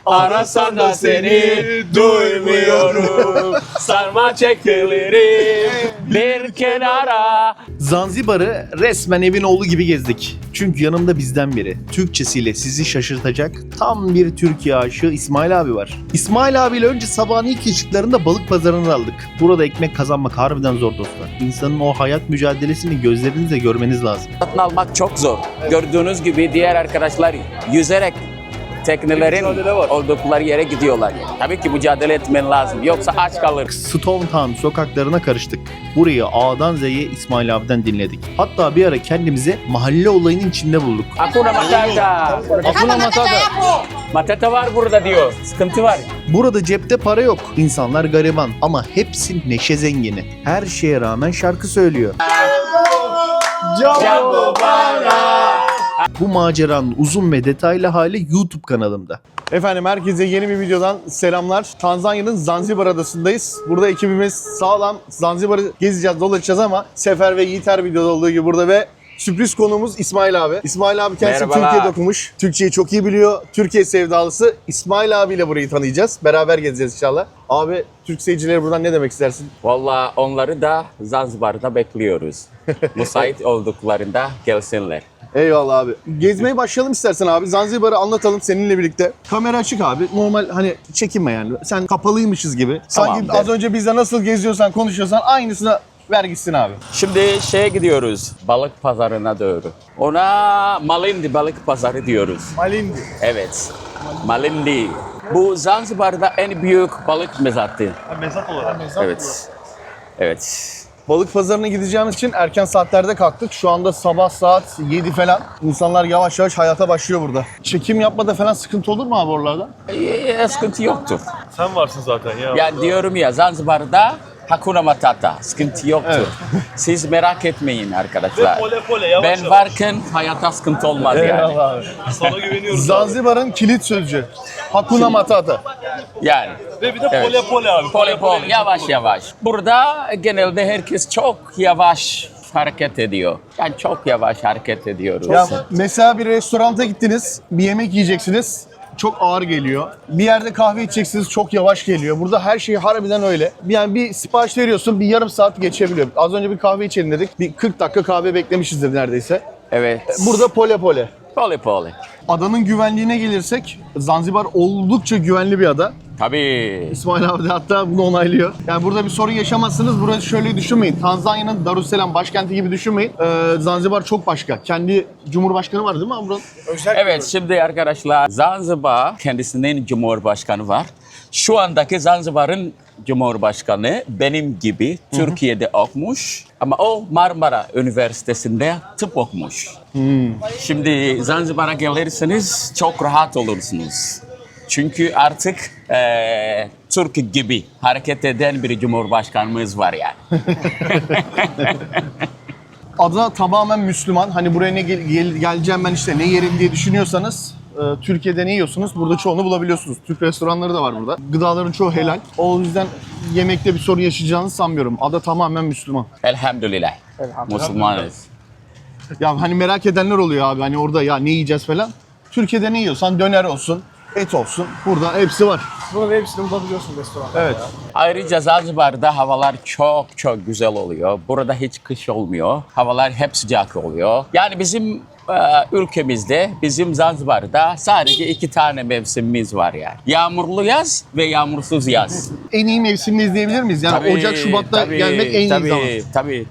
Arasan da seni duymuyorum. Sarma çekileri bir kenara. Zanzibar'ı resmen evin oğlu gibi gezdik. Çünkü yanımda bizden biri, Türkçesiyle sizi şaşırtacak tam bir Türkiye aşığı İsmail abi var. İsmail abiyle önce sabahın ilk ışıklarında balık pazarını aldık. Burada ekmek kazanmak harbiden zor dostlar. İnsanın o hayat mücadelesini gözlerinizle görmeniz lazım. Satın almak çok zor. Gördüğünüz gibi diğer arkadaşlar yüzerek teknelerin oldukları yere gidiyorlar. Tabii ki mücadele etmen lazım. Yoksa aç kalır. Stone Town sokaklarına karıştık. Burayı A'dan Z'ye İsmail abiden dinledik. Hatta bir ara kendimizi mahalle olayının içinde bulduk. Hakuna Matata. Hakuna Matata. Matata var burada diyor. Sıkıntı var. Burada cepte para yok. İnsanlar gariban ama hepsi neşe zengini. Her şeye rağmen şarkı söylüyor. Jambo Bara. Bu maceranın uzun ve detaylı hali YouTube kanalımda. Efendim herkese yeni bir videodan selamlar. Tanzanya'nın Zanzibar adasındayız. Burada ekibimiz sağlam. Zanzibar'ı gezeceğiz, dolaşacağız ama Sefer ve Yiğit her videoda olduğu gibi burada ve sürpriz konuğumuz İsmail abi. İsmail abi kendisi Merhabalar. Türkiye'de okumuş. Türkçeyi çok iyi biliyor. Türkiye sevdalısı. İsmail abiyle burayı tanıyacağız. Beraber gezeceğiz inşallah. Abi Türk seyircilere buradan ne demek istersin? Vallahi onları da Zanzibar'da bekliyoruz. Müsait olduklarında gelsinler. Eyvallah abi. Gezmeye başlayalım istersen abi. Zanzibar'ı anlatalım seninle birlikte. Kamera açık abi. Normal hani çekinme yani. Sen kapalıymışız gibi. Sanki Tamam, az önce bizle nasıl geziyorsan, konuşuyorsan aynısını ver gitsin abi. Şimdi şeye gidiyoruz, balık pazarına doğru. Ona Malindi balık pazarı diyoruz. Malindi. Evet, Malindi. Bu Zanzibar'da en büyük balık mezatı. Mezat olarak. Evet, evet. Balık pazarına gideceğimiz için erken saatlerde kalktık. Şu anda sabah saat 7 falan. İnsanlar yavaş yavaş hayata başlıyor burada. Çekim yapmada falan sıkıntı olur mu abi oralarda? Sıkıntı yoktur. Sen varsın zaten ya. Yani diyorum ya Zanzibar'da Hakuna Matata, sıkıntı yoktur. Evet. Siz merak etmeyin arkadaşlar. Ve pole pole yavaş Ben yavaş. varken hayata sıkıntı olmaz yani. Eyvallah abi. Sana güveniyoruz. Zanzibar'ın kilit sözcüğü. Hakuna Matata. Yani. Ve bir de Evet. pole pole abi. Pole pole, yavaş yavaş. Burada genelde herkes çok yavaş hareket ediyor. Yani çok yavaş hareket ediyoruz. Ya mesela bir restoranta gittiniz, bir yemek yiyeceksiniz. Çok ağır geliyor. Bir yerde kahve içeceksiniz, çok yavaş geliyor. Burada her şey harbiden öyle. Yani bir sipariş veriyorsun, bir yarım saat geçebiliyor. Az önce bir kahve içelim dedik. Bir 40 dakika kahve beklemişizdir neredeyse. Evet. Burada pole pole. Pole pole. Adanın güvenliğine gelirsek, Zanzibar oldukça güvenli bir ada. Tabii. İsmail abi de hatta bunu onaylıyor. Yani burada bir sorun yaşamazsınız. Burayı şöyle düşünmeyin. Tanzanya'nın Darussalam başkenti gibi düşünmeyin. Zanzibar çok başka. Kendi cumhurbaşkanı var değil mi abi buranın? Evet, şimdi arkadaşlar Zanzibar kendisinin cumhurbaşkanı var. Şu andaki Zanzibar'ın cumhurbaşkanı benim gibi Türkiye'de okumuş ama o Marmara Üniversitesi'nde tıp okumuş. Şimdi Zanzibar'a gelirseniz çok rahat olursunuz. Çünkü artık Türk gibi hareket eden bir cumhurbaşkanımız var yani. Ada tamamen Müslüman. Hani buraya ne geleceğim ben işte ne yerim diye düşünüyorsanız Türkiye'de ne yiyorsunuz? Burada çoğunu bulabiliyorsunuz. Türk restoranları da var burada. Gıdaların çoğu helal. O yüzden yemekte bir sorun yaşayacağınızı sanmıyorum. Ada tamamen Müslüman. Elhamdülillah. Müslümanız. Ya hani merak edenler oluyor abi hani orada ya ne yiyeceğiz falan. Türkiye'de ne yiyorsan döner olsun, et olsun. Burada hepsi var. Burada hepsini bulabiliyorsun restoranda. Evet. Ayrıca Zanzibar'da havalar çok çok güzel oluyor. Burada hiç kış olmuyor. Havalar hep sıcak oluyor. Yani bizim ülkemizde, bizim Zanzibar'da sadece 2 tane mevsimimiz var yani. Yağmurlu yaz ve yağmursuz yaz. En iyi mevsimini izleyebilir miyiz? Yani Ocak, Şubat'ta gelmek en iyi zaman.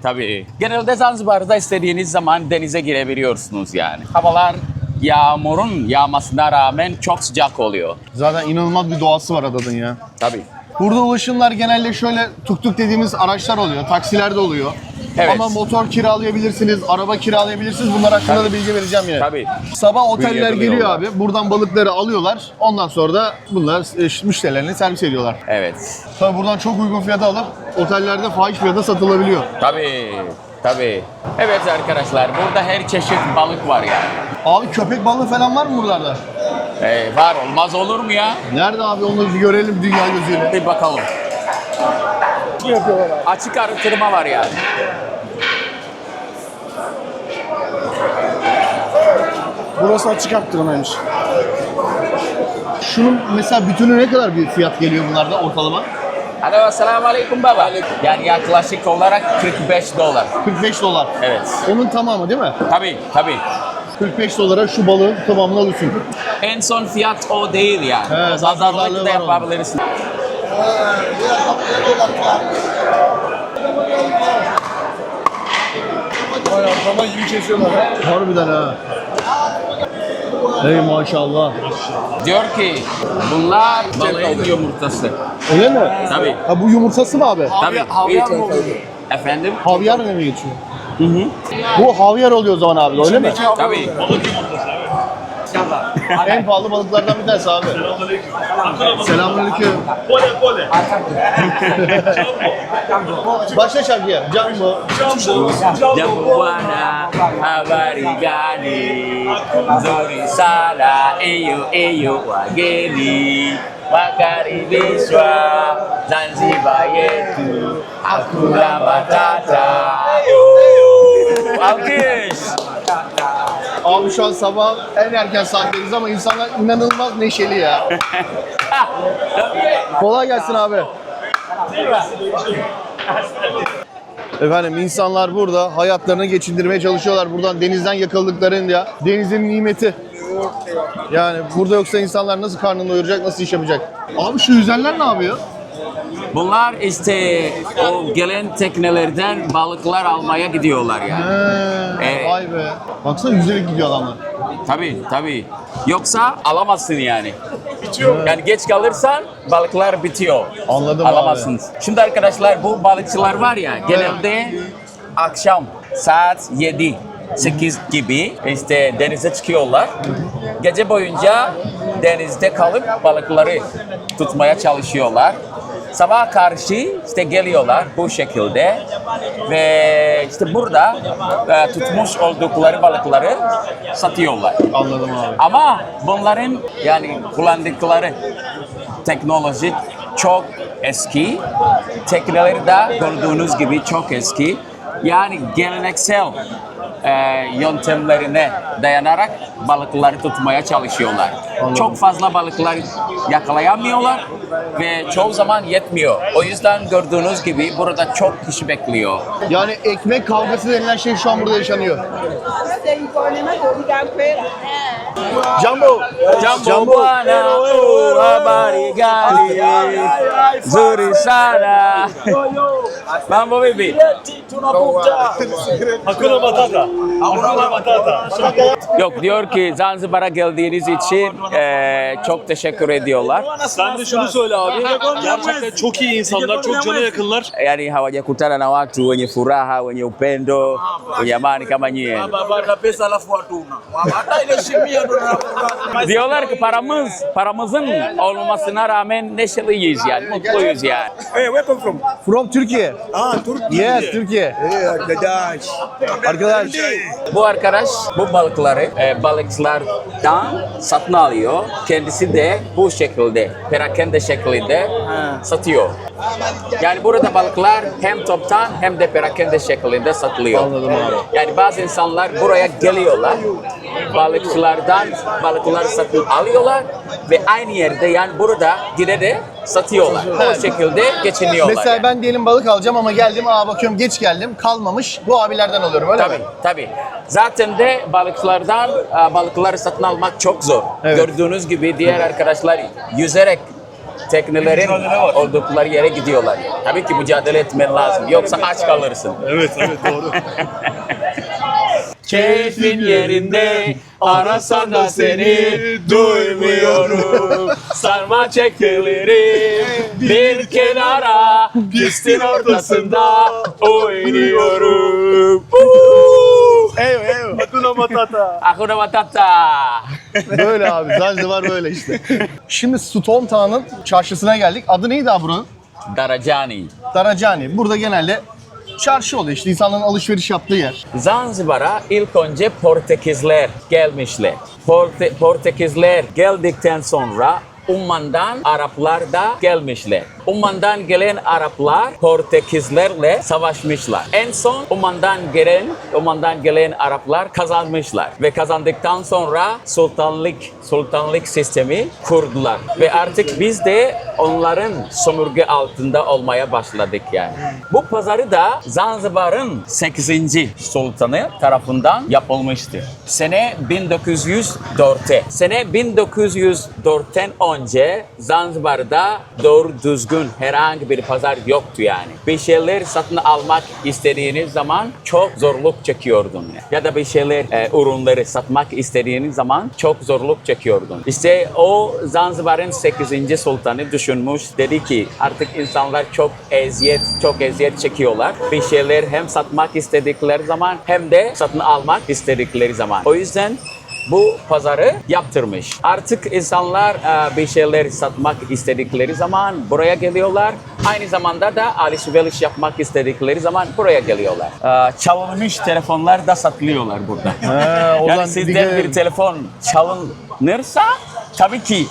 Tabii. Genelde Zanzibar'da istediğiniz zaman denize girebiliyorsunuz yani. Havalar yağmurun yağmasına rağmen çok sıcak oluyor. Zaten inanılmaz bir doğası var adanın ya. Tabii. Burada ulaşımlar genelde şöyle tuk dediğimiz araçlar oluyor, taksiler de oluyor. Evet. Ama motor kiralayabilirsiniz, araba kiralayabilirsiniz. Bunlar hakkında Tabii. da bilgi vereceğim yine. Tabii. Sabah oteller Bilgi geliyor veriyorlar. abi. Buradan balıkları alıyorlar. Ondan sonra da bunlar müşterilerine servis ediyorlar. Evet. Tabii buradan çok uygun fiyata alıp otellerde fahiş fiyata satılabiliyor. Tabii. Evet arkadaşlar, burada her çeşit balık var yani. Abi köpek balığı falan var mı buralarda? Var, olmaz olur mu ya? Nerede abi onu bir görelim dünya gözüyle. Bir bakalım. Ne yapıyorlar abi? Açık artırma var yani. Burası açık arttırmaymış. Şunun mesela bütünü ne kadar bir fiyat geliyor bunlarda ortalama? Alo, assalamualaikum baba. Yani yaklaşık olarak 45 dolar. 45 dolar. Evet. Onun tamamı değil mi? Tabii, tabii. 45 dolara şu balığın tamamını alıyorsun. En son fiyat o değil yani. Evet, Pazarlık pazarlığı da var yapabilirsin. Vay arkama gibi kesiyorlar ha. Harbiden ha. Ey maşallah. Diyor ki bunlar balığın yumurtası. Öyle mi? Tabii. Ha bu yumurtası mı abi? Tabii. Havyar mı oluyor? Efendim? Havyar mı geçiyor? Bu havyar oluyor o zaman abi öyle mi? Tabii. En pahalı balıklardan bir tanesi abi. Selamünaleyküm. Pole pole. Başla şarkıya. Jumbo. Jambo bwana, habari gani? Nzuri sana, eyo wageni. Wakaribishwa Zanzibar yetu, hakuna matata. Alkış. Abi şu an sabah en erken saatlerimiz ama insanlar inanılmaz neşeli ya. Kolay gelsin abi. Efendim insanlar burada hayatlarını geçindirmeye çalışıyorlar. Buradan denizden yakaladıklarında denizin nimeti. Yani burada yoksa insanlar nasıl karnını doyuracak, nasıl iş yapacak? Abi şu yüzenler ne yapıyor? Bunlar işte o gelen teknelerden balıklar almaya gidiyorlar yani. Evet. Vay be. Baksana yüzerek gidiyor adamlar. Tabii tabii. Yoksa alamazsın yani. Bitiyor. Yani geç kalırsan balıklar bitiyor. Anladım Alamazsınız. Şimdi arkadaşlar bu balıkçılar var ya genelde akşam saat 7 8 gibi işte denize çıkıyorlar. Gece boyunca denizde kalıp balıkları tutmaya çalışıyorlar. Sabah karşı işte geliyorlar bu şekilde ve işte burada tutmuş oldukları balıkları satıyorlar. Anladım abi. Ama bunların yani kullandıkları teknoloji çok eski. Tekneleri de gördüğünüz gibi çok eski. Yani geleneksel yöntemlerine dayanarak balıkları tutmaya çalışıyorlar. Anladım. Çok fazla balıklar yakalayamıyorlar ve çoğu zaman yetmiyor. O yüzden gördüğünüz gibi burada çok kişi bekliyor. Yani ekmek kavgası denilen şey şu an burada yaşanıyor. Jumbo. Jambo bwana, oh, habari gani? Nzuri sana. Mambo vipi? Hakuna matata. Hakuna matata. Yok diyor ki Zanzibar'a geldiğiniz için çok teşekkür ediyorlar. Sen de şunu söyle abi. Gerçekten çok iyi insanlar, çok cana yakınlar. Yani hawajakutana na watu wenye furaha, wenye upendo, wenye amani kama nyie. Bana pesa alafu hatuna. Hata ile shimia ndo na Diyorlar ki paramızın olmamasına rağmen neşeliyiz yani, mutluyuz yani. Hey, where come from? From Türkiye. Turkey. Yes, Türkiye. Hey, arkadaş. Arkadaş. Bu arkadaş bu balıkları balıkçılardan satın alıyor. Kendisi de bu şekilde, perakende şeklinde satıyor. Yani burada balıklar hem toptan hem de perakende şeklinde satılıyor. Anladım abi. Yani bazı insanlar buraya geliyorlar, balıkçılardan balıkları satın alıyorlar ve aynı yerde yani burada gide de satıyorlar. O şekilde geçiniyorlar. Mesela yani. ben diyelim balık alacağım ama geldim, bakıyorum geç geldim, kalmamış. Bu abilerden alıyorum öyle Tabii, mi? tabii. Zaten de balıkçılardan balıkları satın almak çok zor. Evet. Gördüğünüz gibi diğer arkadaşlar yüzerek teknelerin oldukları yere gidiyorlar. Tabii ki mücadele etmen lazım. Yoksa aç kalırsın. Evet doğru. Keyfin yerinde arasan da seni duymuyorum. Sarma çekilerim bir kenara pistin ortasında oynuyorum. Hakuna matata. Hakuna matata. Böyle abi, Zanzibar böyle işte. Şimdi Stone Town'ın çarşısına geldik. Adı neydi abi buranın? Darajani. Darajani. Burada genelde çarşı oluyor işte, insanların alışveriş yaptığı yer. Zanzibar'a ilk önce Portekizler gelmişler. Portekizler geldikten sonra Umman'dan Araplar da gelmişler. Umman'dan gelen Araplar Portekizlerle savaşmışlar. En son Umman'dan gelen Araplar kazanmışlar ve kazandıktan sonra sultanlık sistemi kurdular ve artık biz de onların sömürge altında olmaya başladık yani. Bu pazarı da Zanzibar'ın 8. sultanı tarafından yapılmıştır. Sene 1904'te. Sene 1904'ten önce Zanzibar'da doğru düzgün herhangi bir pazar yoktu yani. Bir şeyler satın almak istediğiniz zaman çok zorluk çekiyordun. Ya da bir şeyler, ürünleri satmak istediğiniz zaman çok zorluk çekiyordun. İşte o Zanzibar'ın 8. sultanı düşünmüş. Dedi ki artık insanlar çok eziyet çekiyorlar. Bir şeyler hem satmak istedikleri zaman hem de satın almak istedikleri zaman. O yüzden bu pazarı yaptırmış. Artık insanlar bir şeyler satmak istedikleri zaman buraya geliyorlar. Aynı zamanda da alışveriş yapmak istedikleri zaman buraya geliyorlar. Çalınmış telefonlar da satılıyorlar burada. Yani sizden bir telefon çalınırsa tabii ki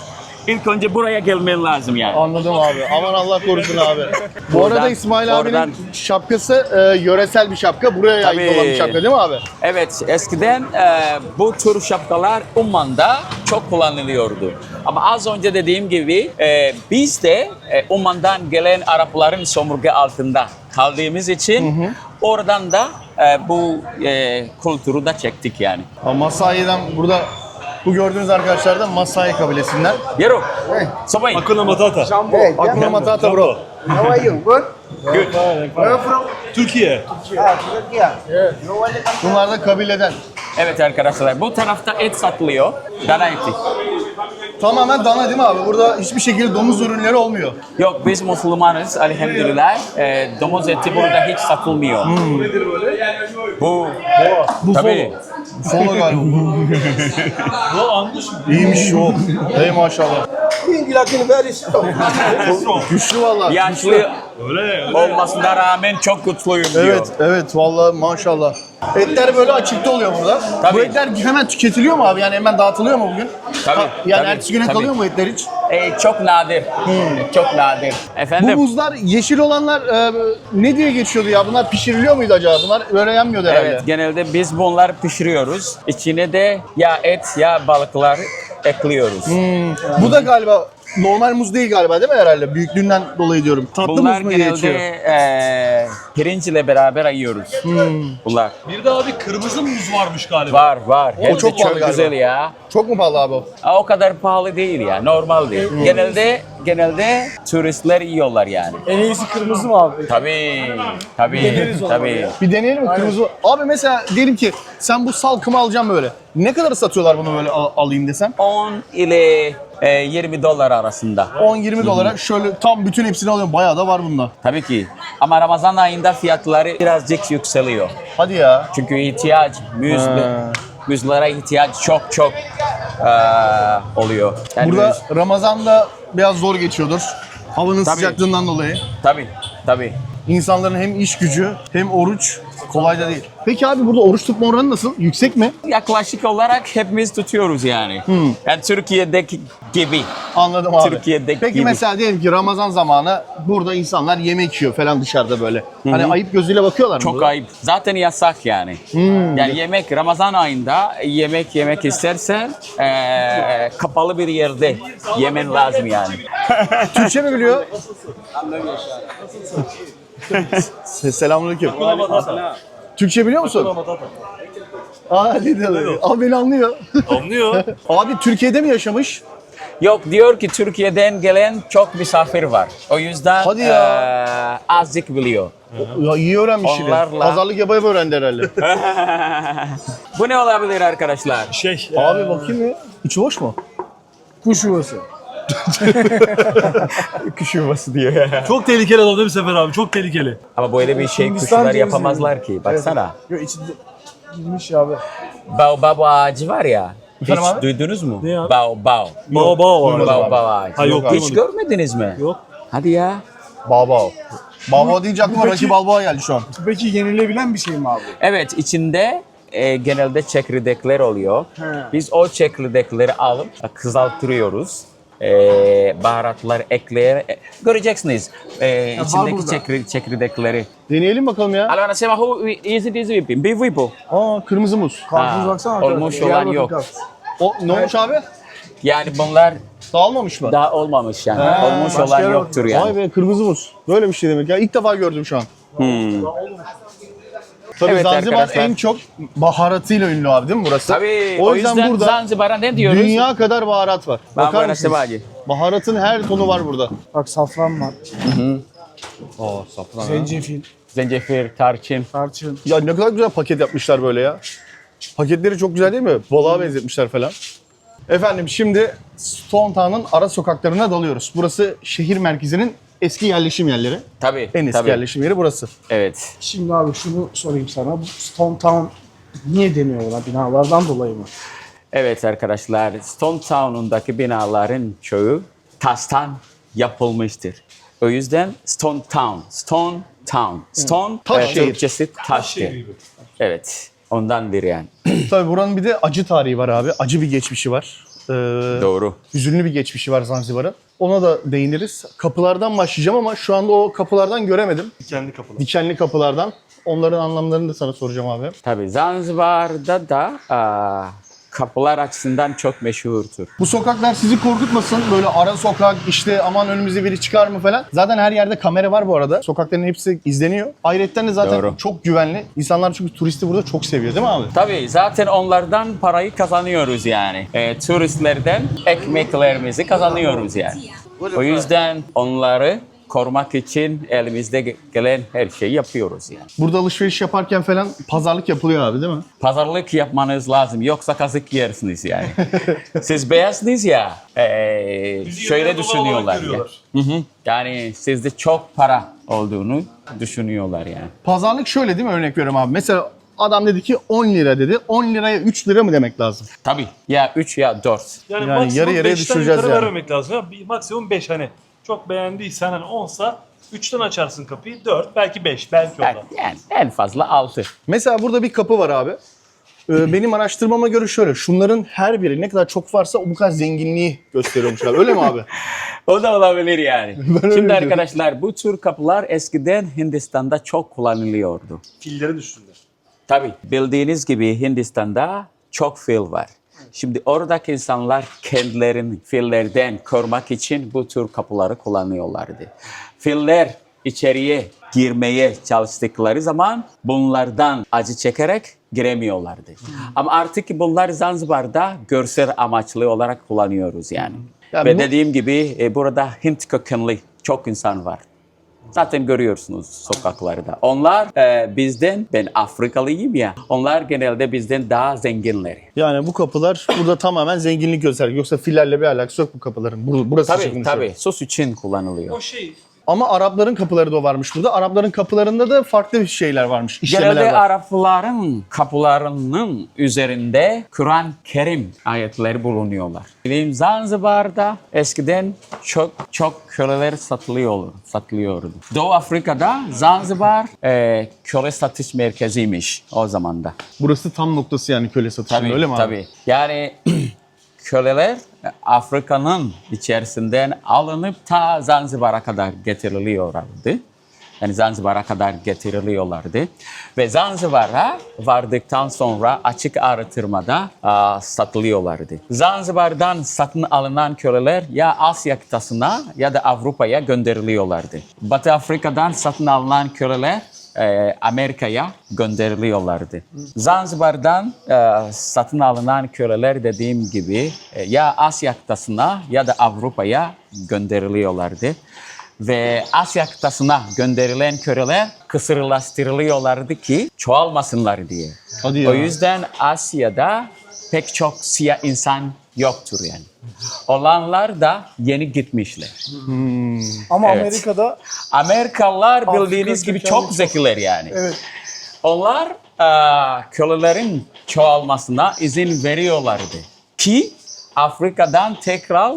İlk önce buraya gelmen lazım yani. Anladım abi. Aman Allah korusun abi. Bu Buradan- arada İsmail abinin oradan- şapkası yöresel bir şapka. Buraya Tabii. ait olan bir şapka değil mi abi? Evet, eskiden bu tür şapkalar Umman'da çok kullanılıyordu. Ama az önce dediğim gibi biz de Umman'dan gelen Arapların sömürge altında kaldığımız için oradan da bu kültürü de çektik yani. Masai'den burada bu gördüğünüz arkadaşlar da Masai kabilesinden. Yero, Sobay. Hakuna Matata. Hakuna Matata bro. How are you? Good? Good. Where you from? Türkiye. Turkey. You want to come? Bunlar da kabileden. Evet arkadaşlar, bu tarafta et satılıyor. Dana eti. Tamamen dana değil mi abi? Burada hiçbir şekilde domuz ürünleri olmuyor. Yok, biz Müslümanız elhamdülillah. Domuz eti burada hiç satılmıyor. Bu tabii. Solo galiba. Bu almış mı? İyiymiş o. Hey maşallah. Lakin very strong. Güçlü vallahi. Yaşlı Öyle. olmasına rağmen çok güçlüyüm diyor. Evet vallahi maşallah. Etler böyle açıkta oluyor burada. Tabii. Bu etler hemen tüketiliyor mu abi? Yani hemen dağıtılıyor mu bugün? Tabii, Yani tabii, ertesi güne tabii. kalıyor mu etler hiç? Çok nadir. Çok nadir. Bu Efendim? buzlar yeşil olanlar ne diye geçiyordu ya? Bunlar pişiriliyor muydu acaba? Bunlar böyle yenmiyordu herhalde. Evet, genelde biz bunları pişiriyoruz. İçine de ya et ya balıklar ekliyoruz. Bu da galiba normal muz değil galiba değil mi herhalde? Büyüklüğünden dolayı diyorum. Tatlı Bunlar muz mu diye geçiyor? genelde pirinç ile beraber yiyoruz. Bunlar. Bir de abi kırmızı muz varmış galiba. Var. Hepsi çok pahalı çok güzel galiba. ya. Çok mu pahalı abi o? O kadar pahalı değil ya, normal değil. Genelde turistler yiyorlar yani. En iyisi kırmızı mı abi? Tabii. Bir deneyelim mi? Kırmızı. Abi mesela diyelim ki sen bu salkımı alacağım böyle. Ne kadar satıyorlar bunu böyle alayım desem? 10 ile 20 dolar arasında. 10-20 dolara şöyle tam bütün hepsini alıyorum. Bayağı da var bunda. Tabii ki. Ama Ramazan ayında fiyatları birazcık yükseliyor. Hadi ya. Çünkü müzlere ihtiyaç çok oluyor. Yani Burada Ramazan'da biraz zor geçiyordur. Havanın Tabii. sıcaklığından dolayı. Tabii. İnsanların hem iş gücü hem oruç kolay da değil. Peki abi burada oruç tutma oranı nasıl? Yüksek mi? Yaklaşık olarak hepimiz tutuyoruz yani. Yani Türkiye'deki gibi. Anladım abi. Türkiye'deki Peki gibi. mesela diyelim ki Ramazan zamanı burada insanlar yemek yiyor falan dışarıda böyle. Hani ayıp gözüyle bakıyorlar mı? Çok burada? ayıp. Zaten yasak yani. Yani yemek Ramazan ayında yemek istersen kapalı bir yerde yemen lazım yani. Türkçe mi biliyor? Selamünaleyküm. Türkçe biliyor musun? Aa, ne diyor? Abi beni anlıyor. Anlıyor. Abi Türkiye'de mi yaşamış? Yok, diyor ki Türkiye'den gelen çok misafir var. O yüzden Hadi ya. azıcık biliyor. Ya iyi öğrenmiş yine. Onlarla- Pazarlık yapayım öğrendi herhalde. Bu ne olabilir arkadaşlar? Abi bakayım ya. İçi boş mu? Kuş yuvası. Kuş yuvası diyor. Çok tehlikeli adam değil mi Sefer abi? Çok tehlikeli. Ama böyle bir şey Hindistan kuşlar cevizi yapamazlar ki. Baksana. Yok içinde girmiş abi. Baobab ağacı var ya. Hiç Efendim abi? duydunuz mu? Ne abi? Baobab. Baba var. Baobab ağacı. Ha, yok, Hiç duymadım. görmediniz mi? Yok. Hadi ya. Balbao. Balbao deyince aklıma Peki- Rocky Balboa geldi şu an. Peki yenilebilen bir şey mi abi? Evet, içinde genelde çekirdekler oluyor. Biz o çekirdekleri alıp kızartıyoruz. Baharatlar göreceksiniz içindeki burada. çekirdekleri. Deneyelim bakalım ya. Allora, nasema who is it whipping? Bir whip. Aa, kırmızı muz. Karpuz baksana arkadaşlar. olmuş olan Diyarbakır yok. karpuzu. O ne olmuş abi? Yani bunlar Dağılmamış mı? daha olmamış yani. Olmuş başka olan yere yoktur Vay yani. be, kırmızı muz. Böyle bir şey demek ya. İlk defa gördüm şu an. Tabii Evet Zanzibar arkadaşlar. en çok baharatıyla ünlü abi değil mi burası? Tabii O o yüzden yüzden burada Zanzibar'a ne diyoruz? dünya kadar baharat var. Ben Bakar böyle mısınız? sebacı. Baharatın her tonu var burada. Bak safran var. Aa, safran. Zencefil, Zencefil, tarçın. tarçın. Ya ne kadar güzel paket yapmışlar böyle ya. Paketleri çok güzel değil mi? Balığa benzetmişler falan. Efendim şimdi Stone Town'un ara sokaklarına dalıyoruz. Burası şehir merkezinin eski yerleşim yerleri. Tabii. En eski tabii. yerleşim yeri burası. Evet. Şimdi abi şunu sorayım sana. Bu Stone Town niye deniyor ona? Binalardan dolayı mı? Evet arkadaşlar, Stone Town'undaki binaların çoğu taştan yapılmıştır. O yüzden Stone Town, Stone Town. Stone Taş şehir. Türkçesi taştır. Evet, ondandır yani. Tabii buranın bir de acı tarihi var abi. Acı bir geçmişi var. Doğru. Hüzünlü bir geçmişi var Zanzibar'ın. Ona da değiniriz. Kapılardan başlayacağım ama şu anda o kapılardan göremedim. Dikenli kapılar. Dikenli kapılardan. Onların anlamlarını da sana soracağım abi. Tabii Zanzibar'da da kapılar açısından çok meşhurdur. Bu sokaklar sizi korkutmasın. Böyle ara sokak, işte aman önümüze biri çıkar mı falan. Zaten her yerde kamera var bu arada. Sokakların hepsi izleniyor. Ayrıca de zaten Doğru. çok güvenli. İnsanlar çünkü turisti burada çok seviyor değil mi abi? Tabii zaten onlardan parayı kazanıyoruz yani. Turistlerden ekmeklerimizi kazanıyoruz yani. O yüzden onları korumak için elimizde gelen her şeyi yapıyoruz yani. Burada alışveriş yaparken falan pazarlık yapılıyor abi değil mi? Pazarlık yapmanız lazım yoksa kazık yersiniz yani. Siz beyazsınız ya, şöyle düşünüyorlar ya. Hı hı. Yani sizde çok para olduğunu düşünüyorlar yani. Pazarlık şöyle değil mi? Örnek veriyorum abi. Mesela adam dedi ki 10 lira dedi. 10 liraya 3 lira mı demek lazım? Tabii ya 3 ya 4. Yani, Yani maksimum yarı yarıya 5'ten düşüreceğiz yukarı yani. vermemek lazım. Ya. Maksimum 5 hani. Çok beğendiysen hani 10'sa 3'ten açarsın kapıyı. 4 belki 5 belki o da. Yani en fazla 6. Mesela burada bir kapı var abi. Benim araştırmama göre şöyle. Şunların her biri ne kadar çok varsa o bu kadar zenginliği gösteriyormuşlar. Öyle mi abi? O da olabilir yani. öyle Şimdi diyorum. arkadaşlar bu tür kapılar eskiden Hindistan'da çok kullanılıyordu. Filleri düştüler. Tabii bildiğiniz gibi Hindistan'da çok fil var. Şimdi oradaki insanlar kendilerini fillerden korumak için bu tür kapıları kullanıyorlardı. Filler içeriye girmeye çalıştıkları zaman bunlardan acı çekerek giremiyorlardı. Ama artık bunlar Zanzibar'da görsel amaçlı olarak kullanıyoruz yani. Ya Ve bu- dediğim gibi burada Hint kökenli çok insan var. Zaten görüyorsunuz sokaklarda. Onlar bizden, ben Afrikalıyım ya, onlar genelde bizden daha zenginler. Yani bu kapılar burada tamamen zenginlik gösterir. Yoksa fillerle bir alakası yok bu kapıların. Burası için Tabii konuşuyorum. tabii, sos için kullanılıyor. O şey Ama Arapların kapıları da varmış burada. Arapların kapılarında da farklı şeyler varmış. İşlemeler Genelde var. Arapların kapılarının üzerinde Kur'an-ı Kerim ayetleri bulunuyorlar. Benim Zanzibar'da eskiden çok köleler satılıyordu. Doğu Afrika'da Zanzibar köle satış merkeziymiş o zaman da. Burası tam noktası yani köle satışının, Tabii, öyle mi abi? tabii. Yani köleler Afrika'nın içerisinden alınıp ta Zanzibar'a kadar getiriliyorlardı. Yani Zanzibar'a kadar getiriliyorlardı. Ve Zanzibar'a vardıktan sonra açık artırmada satılıyorlardı. Zanzibar'dan satın alınan köleler ya Asya kıtasına ya da Avrupa'ya gönderiliyorlardı. Batı Afrika'dan satın alınan köleler Amerika'ya gönderiliyorlardı. Zanzibar'dan satın alınan köleler dediğim gibi ya Asya kıtasına ya da Avrupa'ya gönderiliyorlardı. Ve Asya kıtasına gönderilen köleler kısırlaştırılıyorlardı ki çoğalmasınlar diye. Hadi ya. O yüzden Asya'da pek çok siyah insan yoktur yani. Olanlar da yeni gitmişler. Ama Evet. Amerika'da Amerikalılar bildiğiniz Afrika gibi kökenli çok çok- zekiler yani. evet. Onlar kölelerin çoğalmasına izin veriyorlardı ki Afrika'dan tekrar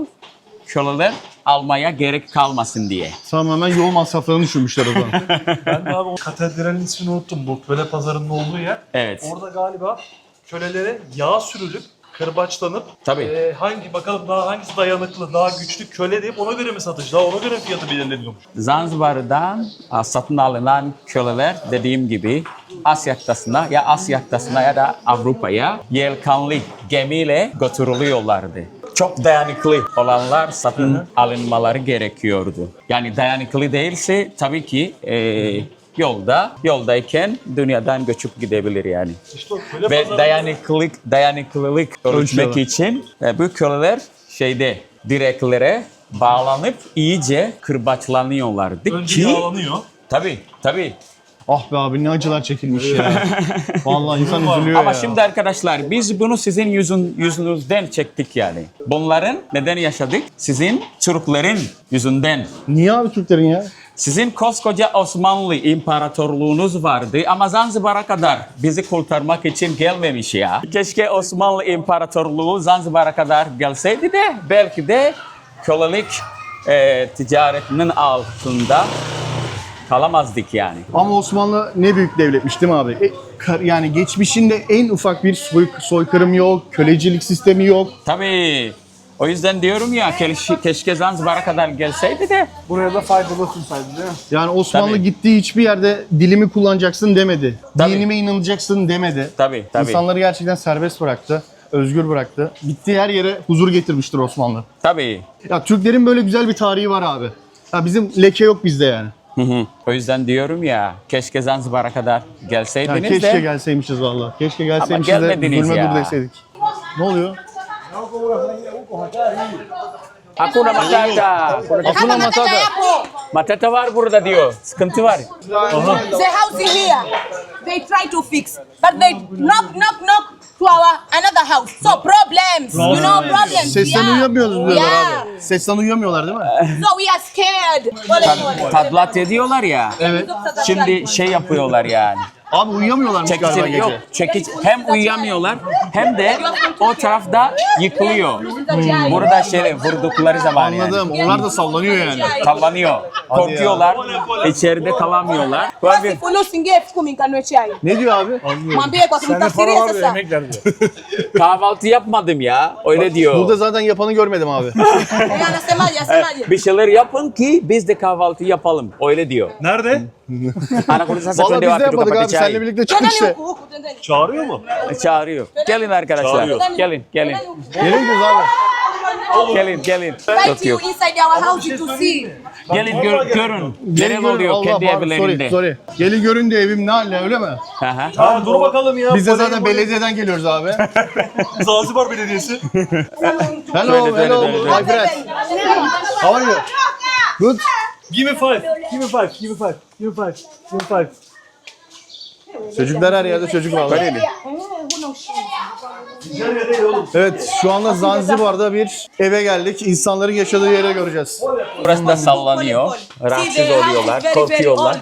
köleler almaya gerek kalmasın diye. Tamamen yol masraflarını düşürmüşler o zaman. ben de abi o katedralin ismini unuttum. Bu köle pazarının olduğu yer. Evet. Orada galiba kölelere yağ sürülüp kırbaçlanıp Tabii. hangi bakalım daha hangisi dayanıklı, daha güçlü köle deyip ona göre mi satış? Daha ona göre fiyatı belirleniyormuş. Zanzibar'dan satın alınan köleler dediğim gibi Asya kıtasına ya da Avrupa'ya yelkanlı gemiyle götürülüyorlardı. Çok dayanıklı olanlar satın alınmaları gerekiyordu. Yani dayanıklı değilse tabii ki yoldayken dünyadan göçüp gidebilir yani. İşte o köle Ve pazarı- dayanıklılık ölçmek için bu köleler direklere bağlanıp iyice kırbaçlanıyorlardı önce ki yağlanıyor. tabii. Ah be abi ne acılar çekilmiş ya. Vallahi insan üzülüyor Ama ya. şimdi arkadaşlar biz bunu sizin yüzünüzden çektik yani. Bunların neden yaşadık? Sizin Türklerin yüzünden. Niye abi Türklerin ya? Sizin koskoca Osmanlı İmparatorluğunuz vardı ama Zanzibar'a kadar bizi kurtarmak için gelmemiş ya. Keşke Osmanlı İmparatorluğu Zanzibar'a kadar gelseydi de belki de kölelik ticaretinin altında kalamazdık yani. Ama Osmanlı ne büyük devletmiş değil mi abi? Yani geçmişinde en ufak bir soykırım yok, kölecilik sistemi yok. Tabii. O yüzden diyorum ya keşke Zanzibar'a kadar gelseydi de. Buraya da faydalı tutsaydı değil mi? Yani Osmanlı Tabii. gittiği hiçbir yerde dilimi kullanacaksın demedi. Tabii. Dinime inanacaksın demedi. Tabii. İnsanları gerçekten serbest bıraktı, özgür bıraktı. Gittiği her yere huzur getirmiştir Osmanlı. Tabii. Ya Türklerin böyle güzel bir tarihi var abi. Ya bizim leke yok bizde yani. O yüzden diyorum ya keşke Zanzibar'a kadar Ya gelseydiniz keşke de. gelseymişiz valla. Keşke gelseymişiz de gelmediniz zulme ya. dur deseydik. Ne oluyor? Hakuna Matata. Hakuna Matata. Matata var burada diyor. Sıkıntı var. The house in here, they try to fix, but they knock to another house. So problems, you know problems. Sesten yeah. uyuyamıyoruz diyorlar Yeah. abi. Sesten uyuyamıyorlar değil mi? So we are scared. Tadlat ediyorlar ya. Evet. Şimdi şey yapıyorlar yani. Abi uyuyamıyorlarmış galiba Çekici gece. yok. Hem uyuyamıyorlar hem de o tarafta yıkılıyor. Burada vurdukları zaman Anladım. yani. Onlar da sallanıyor yani. Sallanıyor. Korkuyorlar. İçeride kalamıyorlar. Basi fulusi ngef kumi kanwe chai. Ne diyor abi? Mwambie kwa kumtafsiria sasa. Kahvaltı yapmadım ya. Öyle diyor. Burada zaten yapanı görmedim abi. Anasemaje? Bir şeyler yapın ki biz de kahvaltı yapalım. Öyle diyor. Nerede? Ana kuru sasa Valla kunde biz de waktu yapmadık kapatı abi. Seninle çay. birlikte çıktık işte. Huku tendeni. Çağırıyor mu? Çağırıyor. Gelin arkadaşlar. Çağırıyor. Gelin. Nereye gidiyoruz abi? Gelin. Invite Yok you yok. inside our house to see. Gelin görün. Neler oluyor kendi evlerinde. Sorry. Gelin görün diyor evim ne halle öyle mi? Aha. Ha, dur bakalım ya. Biz de Parayı- zaten belediyeden geliyoruz abi. Zanzibar Belediyesi. Hello, Böyle, hello, böyle. my friend. How are you? Good. Give me five. Give me five. Give me five. Give me five. Give me five. Çocuklar her yerde çocuk var. Böyle. Nereye değil oğlum? Evet, şu anda Zanzibar'da bir eve geldik. İnsanların yaşadığı yere göreceğiz. Burası da sallanıyor. Rahatsız oluyorlar. Korkuyorlar.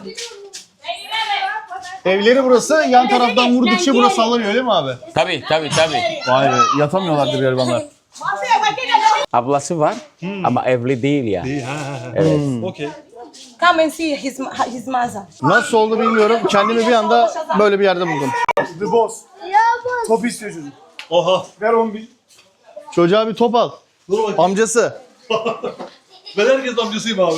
Evleri burası, yan taraftan vurdukça burası sallanıyor öyle mi abi? Tabii. Vay be, yatamıyorlardır garibanlar. Ablası var ama evli değil ya. Evet. Okey. Come and see his mother. Nasıl oldu bilmiyorum. Kendimi bir anda böyle bir yerde buldum. The boss. Top istiyor çocuk. Oha. Ver 11. Çocuğa bir top al. Dur bakayım. Amcası. Ben herkesin amcasıyım abi.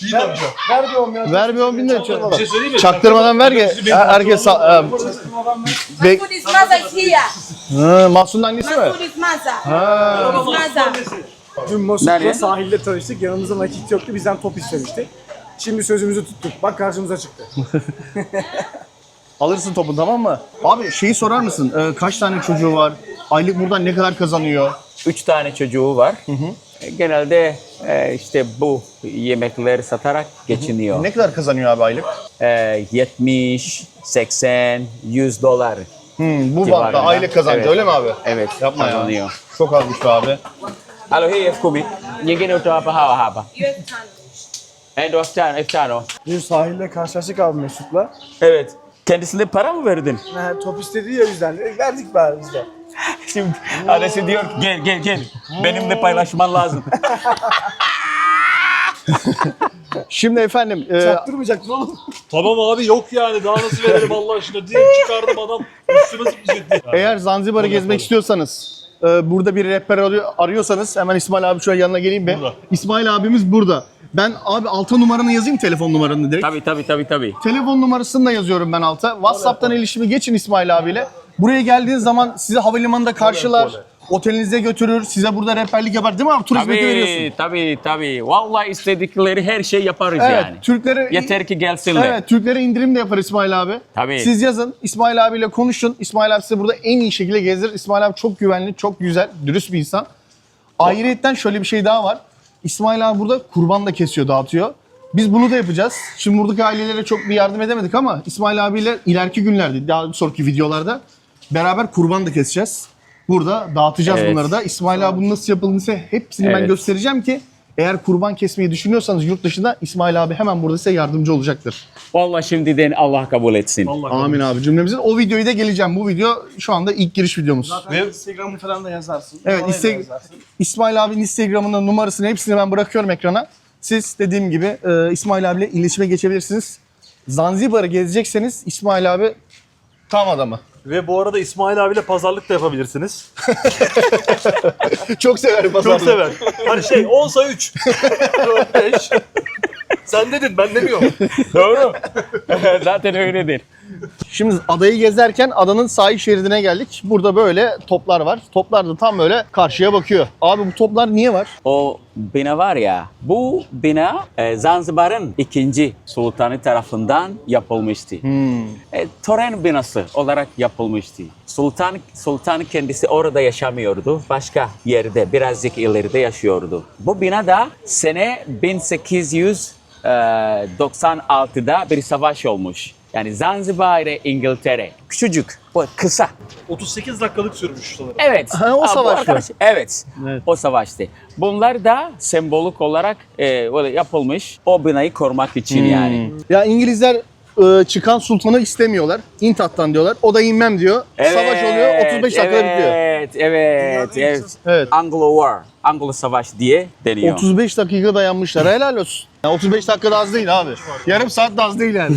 İyi amca. Ver diyorum ya. Ver bir 10 bin lira. Bir şey söyleyeyim mi? Çaktırmadan ver ki herkes... Mahmud, his mother is here. Mahsun'un annesi mi? Mahmud, his mother. His mother. Dün Nereye? Mosuk'la sahilde tanıştık. Yanımızda nakit yoktu. Bizden top istemişti. Şimdi sözümüzü tuttuk. Bak karşımıza çıktı. Alırsın topu tamam mı? Abi şeyi sorar mısın? Kaç tane çocuğu var? Aylık buradan ne kadar kazanıyor? 3 tane çocuğu var. Genelde işte bu yemekleri satarak geçiniyor. Ne kadar kazanıyor abi aylık? 70, 80, 100 dolar. Bu bantta civarında. aylık kazancı Evet. öyle mi abi? Evet, Yapma ya. kazanıyor. Çok azmış be abi. Alo, hey Fkumi. Nyingine utawapa hawa hapa. Endo iftano. Dün sahilde karşılaştık abi Mesut'la. Evet. Kendisine para mı verdin? Top istedi ya bizden. Verdik bari biz de. Şimdi annesi diyor ki gel. Benimle paylaşman lazım. Şimdi efendim Çaktırmayacaktın oğlum. Tamam abi yok yani. Daha nasıl verelim Allah aşkına. Direkt çıkardım adam. Üstüme zıplayacaktı. eğer Zanzibar'ı gezmek istiyorsanız burada bir rehber arıyorsanız hemen İsmail abi şu an yanına geleyim be. Burada. İsmail abimiz burada. Ben abi alta numaranı yazayım, telefon numaranı direkt. Tabii. Telefon numarasını da yazıyorum ben alta. WhatsApp'tan iletişime geçin İsmail abiyle. Buraya geldiğiniz zaman sizi havalimanında karşılar. Otelinize götürür. Size burada rehberlik yapar değil mi abi? Turist bileti veriyorsun. Tabii. Vallahi istedikleri her şey yaparız Evet, yani. Türklere Yeter ki gelsinler. Evet, Türklere indirim de yapar İsmail abi. Tabii. Siz yazın, İsmail abiyle konuşun. İsmail abi size burada en iyi şekilde gezdirir. İsmail abi çok güvenli, çok güzel, dürüst bir insan. Ayrıyetten şöyle bir şey daha var. İsmail abi burada kurban da kesiyor, dağıtıyor. Biz bunu da yapacağız. Şimdi buradaki ailelere çok bir yardım edemedik ama İsmail abiyle ileriki günlerde, daha sonraki videolarda beraber kurban da keseceğiz. Burada dağıtacağız Evet. bunları da. İsmail abi bunun nasıl yapıldığını hepsini ben Evet. göstereceğim ki eğer kurban kesmeyi düşünüyorsanız yurt dışında İsmail abi hemen burada size yardımcı olacaktır. Vallahi şimdiden Allah kabul etsin. Amin abi cümlemizin. O videoyu da geleceğim. Bu video şu anda ilk giriş videomuz. Zaten Instagram'ı falan da yazarsın. Evet, Oraya da yazarsın. İsmail abinin Instagram'ının numarasını hepsini ben bırakıyorum ekrana. Siz dediğim gibi İsmail abiyle iletişime geçebilirsiniz. Zanzibar'ı gezecekseniz İsmail abi tam adamı. Ve bu arada İsmail abiyle pazarlık da yapabilirsiniz. Çok severim Çok pazarlığı. sever. Hani 10'sa 3. 5. Sen dedin, ben demiyorum. Doğru. Zaten öyledir. Şimdi adayı gezerken adanın sahil şeridine geldik. Burada böyle toplar var. Toplar da tam böyle karşıya bakıyor. Abi bu toplar niye var? O bina var ya, bu bina Zanzibar'ın 2. sultanı tarafından yapılmıştı. Tören binası olarak yapılmıştı. Sultan kendisi orada yaşamıyordu. Başka yerde, birazcık ileride yaşıyordu. Bu bina da sene 1896'da bir savaş olmuş. Yani Zanzibar ile İngiltere. Küçücük, bu kısa. 38 dakikalık sürmüş sanırım. Evet. Ha, o bu savaş mı? arkadaş- Evet. Evet. O savaştı. Bunlar da sembolik olarak böyle yapılmış. O binayı korumak için yani. Ya İngilizler çıkan sultanı istemiyorlar. İntat'tan diyorlar. O da inmem diyor. Savaş oluyor. 35 dakikada bitiyor. Evet. Evet. Anglo War, Anglo Savaş diye deniyor. 35 dakika dayanmışlar. Helal olsun. Ya 35 dakika da az değil abi. Yarım saat de az değil yani.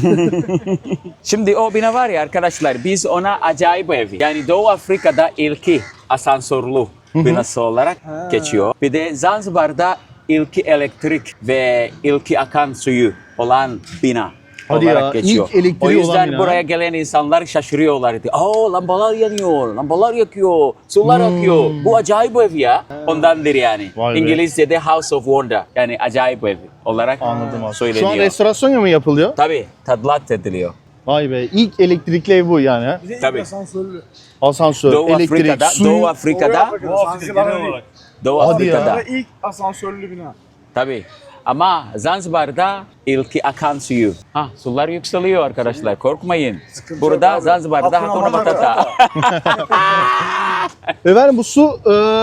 Şimdi o bina var ya arkadaşlar, biz ona acayip evi. Yani Doğu Afrika'da ilki asansörlü binası olarak geçiyor. Bir de Zanzibar'da ilki elektrik ve ilki akan suyu olan bina Hadi olarak ya, geçiyor. ilk elektriği O yüzden olan bina. buraya gelen insanlar şaşırıyorlardı. Aa, lambalar yanıyor, lambalar yakıyor, sular akıyor. Bu acayip ev ya. Ondandır yani. Vay be. İngilizce'de House of Wonder, yani acayip ev olarak Anladım abi. söyleniyor. Şu an restorasyon mı yapılıyor? Tabii, tadilat ediliyor. Vay be. İlk elektrikli ev bu yani. Ha? Bir de Tabii. asansörlü. Asansör, Doğu elektrik, Afrika'da, su. Doğu Afrika'da, Bu Afrika genel olarak. Doğu Hadi ya. Afrika'da. Ve ilk asansörlü bina. Tabii. Ama Zanzibar'da ilki akan suyu. Ha, sular yükseliyor arkadaşlar. Korkmayın. Burada Zanzibar'da Hakuna Matata. Efendim bu su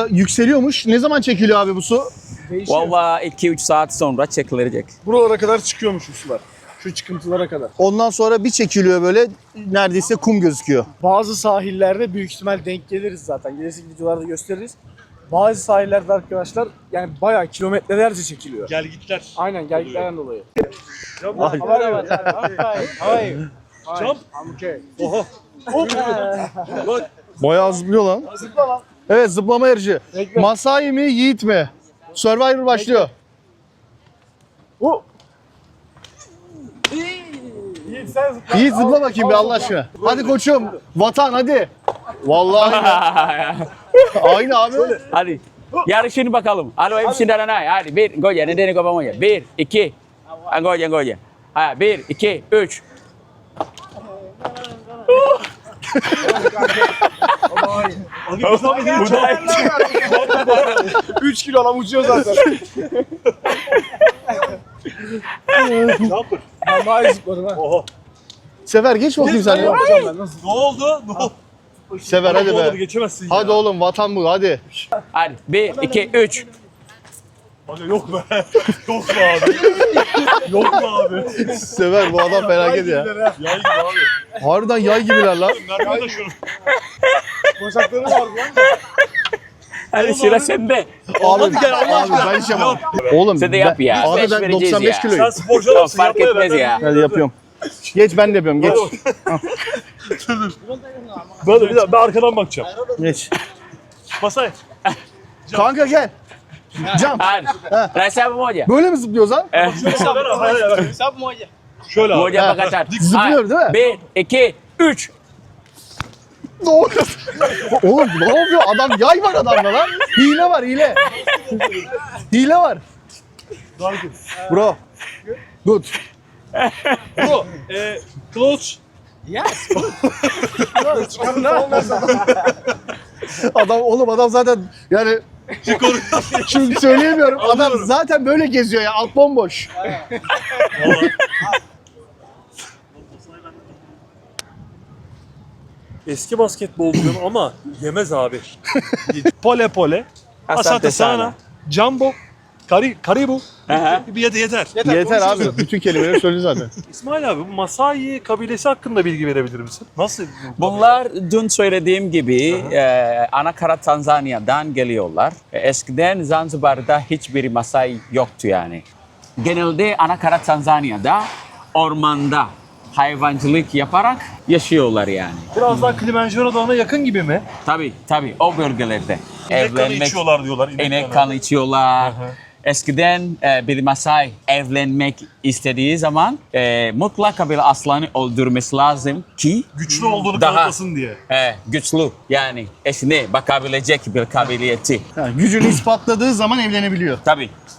yükseliyormuş. Ne zaman çekiliyor abi bu su? Değişiyor. Vallahi 2-3 saat sonra çekilecek. Buralara kadar çıkıyormuş bu sular. Şu çıkıntılara kadar. Ondan sonra bir çekiliyor böyle neredeyse kum gözüküyor. Bazı sahillerde büyük ihtimal denk geliriz zaten. Gelecek videolarda gösteririz. Bazı sahillerde arkadaşlar yani bayağı kilometrelerce çekiliyor. Gel gitler. Aynen gelgitlerden dolayı. Ay. Jump. Okay. Oho. Bayağı zıplıyor lan. Zıpla lan. Evet zıplama yarışı. Bekle. Masai mi Yiğit mi? Survivor başlıyor. Bu. Yiğit sen zıpla. Yiğit zıpla bakayım bir Allah aşkına. Hadi koçum. Vatan hadi. Vallahi aynı abi. Hadi. Yarışın bakalım. Alo hemşire nay. Hadi bir, goya. Nedeni kopamoya. 1, 2. Goya. Ha, 1, 2, 3. Abi bu abi değil. 3 kilo adam uçuyor zaten. Jumper. Ben daha iyi zıpladım ha. Oho. Sefer geç bakayım sen ya. Yapacağım ben nasıl? Ne oldu? Ne oldu? Sefer hadi Olmadı, be. geçemezsin Hadi ya. oğlum vatan bu hadi. Hadi 1, 2, 3. Abi yok be. Yok be abi. Yok be abi. Sefer bu adam felaket ya. Yay gibi abi. Harbiden yay gibiler lan. Nerede taşıyorum? Bacakları var lan. Hadi sıra sende. Abi, abi ben hiç yapamam. Oğlum Sen de yap ya. Abi Beş ben vereceğiz 95 ya. kiloyum. Sen sporcu Yok, adamsın. fark yapma ya, etmez ben- ya. Hadi yapıyorum. Geç ben de yapıyorum geç. Böyle bir daha ben arkadan bakacağım. Geç. Masai. Kanka gel. Jump. Rasa moja. Böyle mi zıplıyoruz lan? Şöyle abi. Moja pakatan. Zıplıyor değil mi? 1, 2, 3. Oğlum ne yapıyor? Adam yay var adamda lan. Hile var hile. Hile var. Bro. Good. Bro, close. Adam zaten yani şimdi söyleyemiyorum. Adam zaten böyle geziyor ya. Alt bomboş. Eski basketbolcuyum ama yemez abi. Pole pole. Asante Asante sana. sana. Jumbo. Karibu. Yeter. Yeter abi. Bütün kelimeleri söyledi zaten. İsmail abi bu Masai kabilesi hakkında bilgi verebilir misin? Nasıl? Bunlar dün söylediğim gibi Anakara Tanzanya'dan geliyorlar. Eskiden Zanzibar'da hiçbir Masai yoktu yani. Genelde Anakara Tanzanya'da ormanda hayvancılık yaparak yaşıyorlar yani. Biraz daha Kilimanjaro Dağı'na yakın gibi mi? Tabii o bölgelerde. İnek kanı içiyorlar diyorlar. İnek kanı içiyorlar. Eskiden bir Masai evlenmek istediği zaman mutlaka bir aslanı öldürmesi lazım ki Güçlü olduğunu daha kanıtlasın diye. güçlü yani eşine bakabilecek bir kabiliyeti. Yani gücünü ispatladığı zaman evlenebiliyor.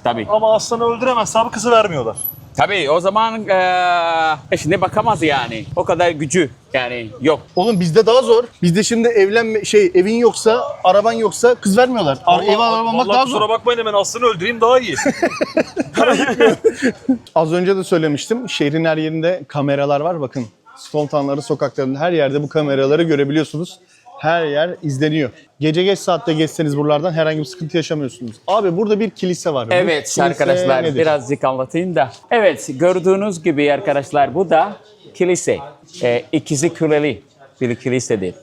Tabii. Ama aslanı öldüremezse abi kızı vermiyorlar. Tabii o zaman eşine bakamaz yani. O kadar gücü yani yok. Oğlum bizde daha zor. Bizde şimdi evin yoksa, araban yoksa kız vermiyorlar. Ev araban almak Vallahi daha kusura zor. bakmayın hemen aslanı öldüreyim daha iyi. Az önce de söylemiştim. Şehrin her yerinde kameralar var. Bakın Stone Town'ların sokaklarında her yerde bu kameraları görebiliyorsunuz. Her yer izleniyor. Gece geç saatte geçseniz buralardan herhangi bir sıkıntı yaşamıyorsunuz. Abi burada bir kilise var. Bu Evet kilise arkadaşlar nedir? birazcık anlatayım da. Evet gördüğünüz gibi arkadaşlar bu da kilise. İkizi kuleli bir kilisedir.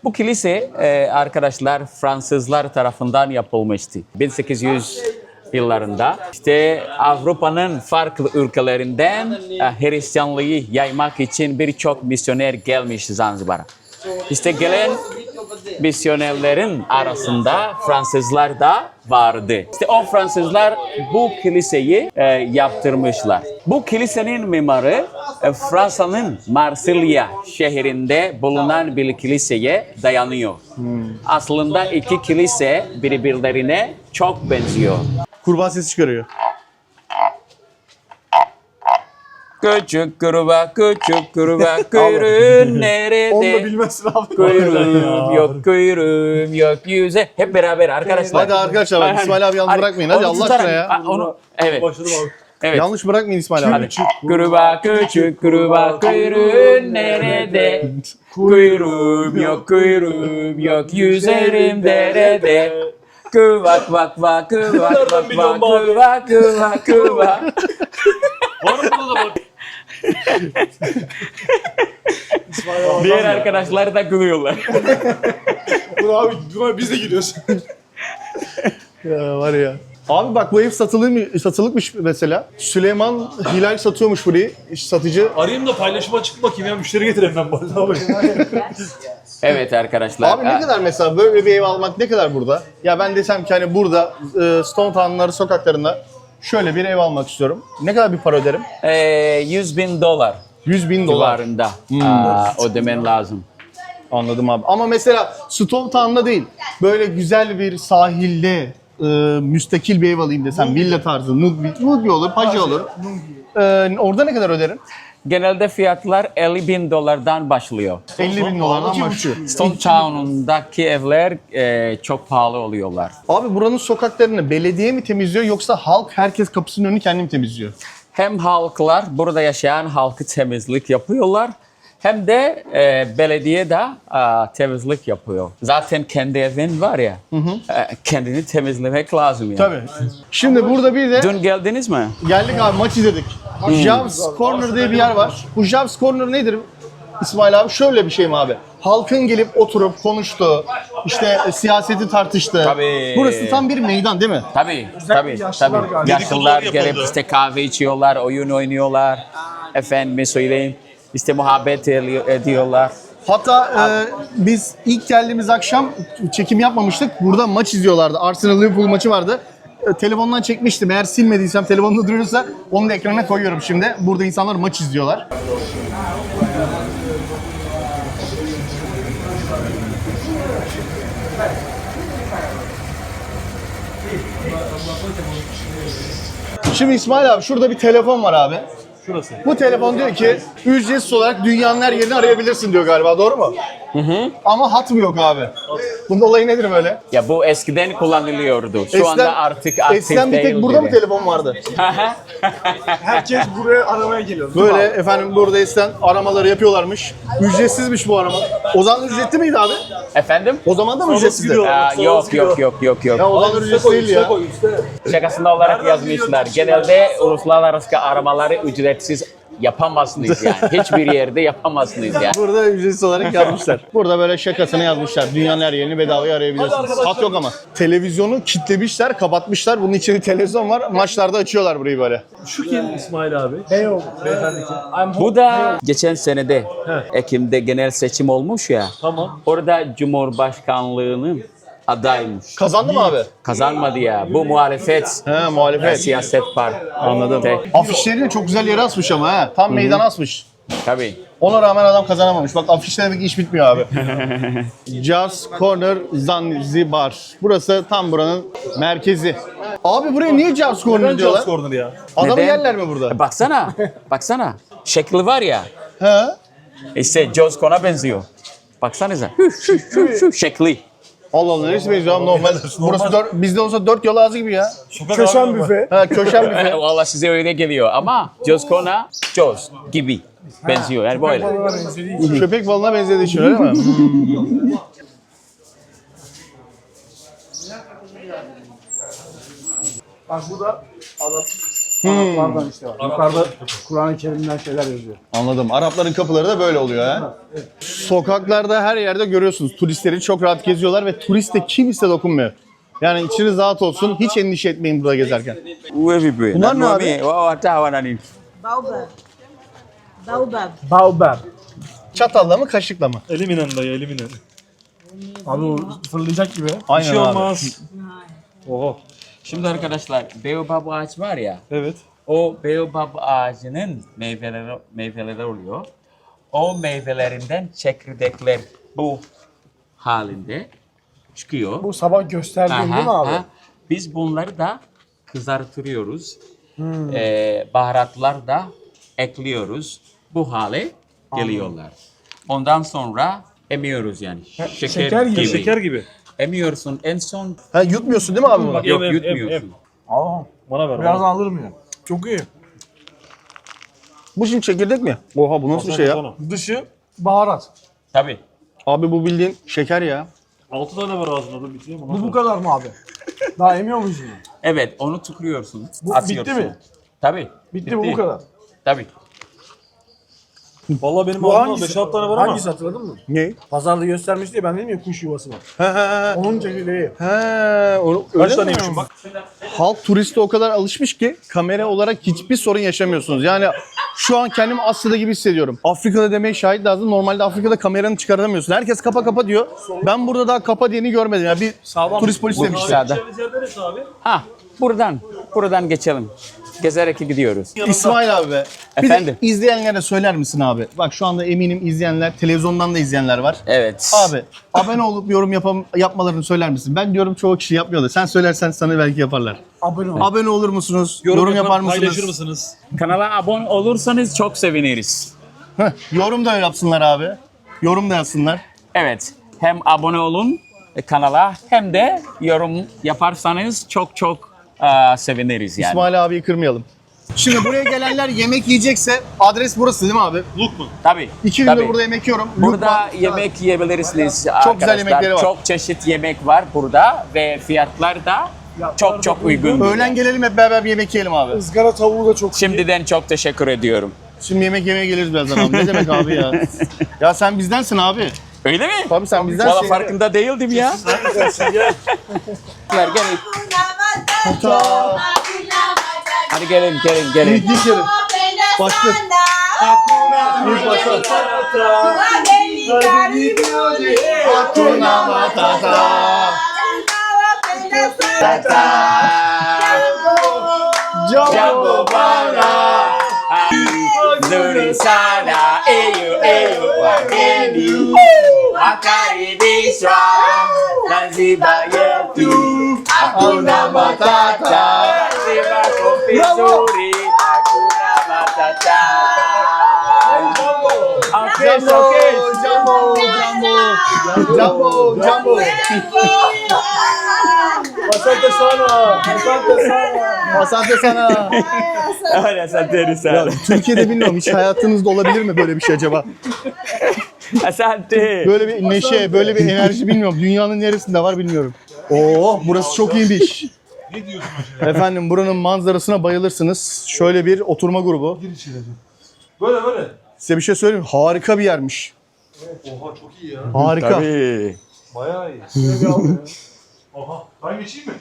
Bu kilise arkadaşlar Fransızlar tarafından yapılmıştı. 1800 yıllarında işte Avrupa'nın farklı ülkelerinden Hristiyanlığı yaymak için birçok misyoner gelmiş Zanzibar'a. İşte gelen misyonerlerin arasında Fransızlar da vardı. İşte o Fransızlar bu kiliseyi yaptırmışlar. Bu kilisenin mimarı Fransa'nın Marsilya şehrinde bulunan bir kiliseye dayanıyor. Aslında iki kilise birbirlerine çok benziyor. Kurbağa sesi çıkarıyor. Küçük kurbağa, kuyruğun nerede? Onu da bilmezsin abi. Kuyruğum yok yüze. Hep beraber arkadaşlar. Hadi arkadaşlar bak İsmail abi yalnız bırakmayın. Hadi Onu Allah tutarak- aşkına ya. Evet. Başladım abi. Evet. Yanlış bırakmayın İsmail abi. Hadi. Küçük kurbağa, kuyruğun nerede? Kuyruğum yok yüzerim derede. Kıvak vak vak kıvak vak vak kıvak kıvak kıvak. Var mı burada da bak? Diğer arkadaşlar da gülüyorlar. Buna biz de gidiyoruz. Ya var ya. Abi bak bu ev satılıkmış mesela. Süleyman Hilal satıyormuş burayı. Satıcı. Arayayım da paylaşıma çıkıp bakayım ya müşteri getireyim ben bana abi. Evet arkadaşlar. Abi ne kadar mesela böyle bir ev almak ne kadar burada? Ya ben desem ki hani burada Stone Town'ların sokaklarında şöyle bir ev almak istiyorum. Ne kadar bir para öderim? $100,000 $100,000. civarında ödemen lazım. Anladım abi. Ama mesela Stone Town'da değil. Böyle güzel bir sahilde müstakil bir ev alayım desem. Villa tarzı. Nugbi olur, Paji olur. Orada ne kadar öderim? Genelde fiyatlar $50,000'dan başlıyor. $50,000'dan başlıyor. Stone Town'undaki evler çok pahalı oluyorlar. Abi buranın sokaklarını belediye mi temizliyor yoksa halk herkes kapısının önünü kendi mi temizliyor? Hem halklar, burada yaşayan halkı temizlik yapıyorlar. Hem de belediye de temizlik yapıyor. Zaten kendi evin var ya, kendini temizlemek lazım yani. Tabii. Şimdi burada bir de Dün geldiniz mi? geldik abi maç izledik. Javs Corner diye bir yer var. Bu Javs Corner nedir İsmail abi? Şöyle bir şey mi abi? Halkın gelip oturup konuştuğu, işte siyaseti tartıştığı. Tabii. Burası tam bir meydan değil mi? Tabii. yaşlılar galiba. Yaşlılar Dedikodular gelip yapıldı. işte kahve içiyorlar, oyun oynuyorlar. Efendime söyleyeyim, işte muhabbet ediyorlar. Hatta biz ilk geldiğimiz akşam çekim yapmamıştık. Burada maç izliyorlardı. Arsenal Liverpool maçı vardı. Telefondan çekmiştim. Eğer silmediysem, telefonda duruyorsa onu da ekrana koyuyorum şimdi. Burada insanlar maç izliyorlar. Şimdi İsmail abi şurada bir telefon var abi. Şurası. Bu telefon diyor ki ücretsiz olarak dünyanın her yerini arayabilirsin diyor galiba, doğru mu? Ama hat mı yok abi? Bunun olayı nedir böyle? Ya bu eskiden kullanılıyordu. Şu anda artık aktif eskiden bir tek değil burada mı gibi. telefon vardı? Herkes buraya aramaya geliyor. Böyle efendim burada eskiden aramaları yapıyorlarmış. Ücretsizmiş bu arama. O zaman ücretli miydi abi? Efendim? O zaman da mı ücretsizdi? Yok. Ya o zaman ücretsiz değildi ya. Şakasında olarak yazmışlar. Genelde uluslararası aramaları ücretsiz yapamazsınız yani. Hiçbir yerde yapamazsınız yani. Burada ücretsiz olarak yazmışlar. Burada böyle şakasını yazmışlar. Dünyanın her yerini bedavaya arayabilirsiniz. Hat yok ama. Televizyonu kitlemişler, kapatmışlar. Bunun içinde televizyon var. Maçlarda açıyorlar burayı böyle. Şu kim İsmail abi? Beyoğlu. Beyefendi kim? Bu da geçen senede Ekim'de genel seçim olmuş ya. Tamam. Orada Cumhurbaşkanlığının adaymış. Kazandı mı abi? Kazanmadı ya. Bu muhalefet. He, muhalefet. Siyaset parti. Anladım. Tek. Afişlerini çok güzel yere asmış ama ha. Tam meydana asmış. Tabii. Ona rağmen adam kazanamamış. Bak afişte demek ki iş bitmiyor abi. Jazz Corner Zanzibar. Burası tam buranın merkezi. Abi buraya niye Jazz Corner diyorlar? Corner ya. Adamı Neden? yerler mi burada? Baksana. Şekli var ya. He? İşte Joss Cohn'a benziyor. Baksanıza. Şu şekli. Allah Allah, neresi benziyor abi, normal. Burası bizde olsa 4 yol ağzı gibi ya. Köşen büfe. Ha, köşem büfe. Valla size öyle geliyor ama Joss Cohn'a Joss gibi benziyor. Yani böyle. Köpek balığına benzediği için öyle mi? Bak bu da Araplardan işte var. Yukarıda Kur'an-ı Kerim'den şeyler yazıyor. Anladım. Arapların kapıları da böyle oluyor ha. Sokaklarda her yerde görüyorsunuz. Turistleri çok rahat geziyorlar ve turiste kimse dokunmuyor. Yani içiniz rahat olsun. Hiç endişe etmeyin burada gezerken. Bunlar ne abi? Baobab. Baobab. Baobab. Çatalla mı, kaşıkla mı? Eliminen dayı eliminen. Abi o fırlayacak gibi. Bir Aynen şey abi. olmaz. Oho. Şimdi arkadaşlar baobab ağaç var ya. Evet. O baobab ağacının meyveleri oluyor. O meyvelerinden çekirdekler bu halinde çıkıyor. Bu sabah gösterdiğin değil mi abi? Biz bunları da kızartıyoruz. Baharatlar da ekliyoruz. Bu hale geliyorlar. Ondan sonra emiyoruz yani. şeker gibi. Şeker gibi. Emiyorsun en son. Ha, yutmuyorsun değil mi abi bunu? Yok Em. yutmuyorsun. Aa, Bana ver. birazdan alırım ya. Çok iyi. Bu şimdi çekirdek mi? Oha, bu nasıl bir şey ya? Dışı baharat. Tabii. Abi bu bildiğin şeker ya. 6 tane var ağzında da bitireyim. Bu kadar mı abi? Daha emiyor muyuz bunu? Evet onu tıkıyorsun. Bu atıyorsun. bitti mi? Tabii. Bitti bu kadar. Tabii. Vallahi benim Bu ağzımda hangisi? 5-6 tane var ama. Hangisi hatırladın mı? Ne? Pazarda göstermişti ya, ben dedim ya kuş yuvası var. He. Onun çekirdeği. Kaç taneymişim bak. Halk turiste o kadar alışmış ki kamera olarak hiçbir sorun yaşamıyorsunuz. Yani şu an kendimi Asya'da gibi hissediyorum. Afrika'da demeye şahit lazım. Normalde Afrika'da kameranı çıkartamıyorsun. Herkes kapa kapa diyor. Ben burada daha kapa diyeni görmedim. Yani bir turist polis demişti. Sağda. Gideceğimiz yer neresi abi? Buradan geçelim. Gezerek gidiyoruz. İsmail abi be. Bir Efendim? de izleyenlere söyler misin abi? Bak şu anda eminim izleyenler, televizyondan da izleyenler var. Evet. Abi abone olup yorum yapmalarını söyler misin? Ben diyorum çoğu kişi yapmıyor da sen söylersen sana belki yaparlar. Abone ol. Abone olur musunuz? Yorum yapar mısınız? Paylaşır mısınız? Kanala abone olursanız çok seviniriz. Heh, yorum da yapsınlar abi. Yorum da yazsınlar. Evet. Hem abone olun kanala hem de yorum yaparsanız çok seviniriz yani. İsmail abiyi kırmayalım. Şimdi buraya gelenler yemek yiyecekse adres burası değil mi abi? Look mu? Tabii. 2 gündür tabii. burada yemek yiyorum. Burada Lukman. yemek yiyebilirsiniz Çok arkadaşlar. güzel yemekleri var. Çok çeşit yemek var burada ve fiyatlar da çok uygun. Öğlen gelelim hep beraber bir yemek yiyelim abi. Izgara tavuğu da çok iyi. Şimdiden çok teşekkür ediyorum. Şimdi yemek yemeye geliriz birazdan abi. Ne demek abi ya? Ya sen bizdensin abi. Öyle mi? Tabii sen Valla bizdensin. farkında değildim ya. Gelin. Hadi gelin. İlk yerim. Başla. İlk başla. Hakuna Matata. Jambo bana. Nzuri sana. Eyo eyo wageni. Wakaribishwa Zanzibar yetu. Hakuna matata. Zanzibar kofi nzuri. Hakuna matata. Okay, Jambo. Asante sana. Asante Ya, sana. Türkiye'de bilmiyorum hiç hayatınızda olabilir mi böyle bir şey acaba? Asante. Böyle bir neşe, böyle bir enerji bilmiyorum. Dünyanın neresinde var bilmiyorum. Oo, burası çok iyiymiş. Ne diyorsun hocam? Efendim buranın manzarasına bayılırsınız. Şöyle bir oturma grubu. Gir içeri. Böyle. Size bir şey söyleyeyim mi? Harika bir yermiş. Oha çok iyi ya. Harika. Tabii. Bayağı iyi. Oha. Ben geçeyim mi?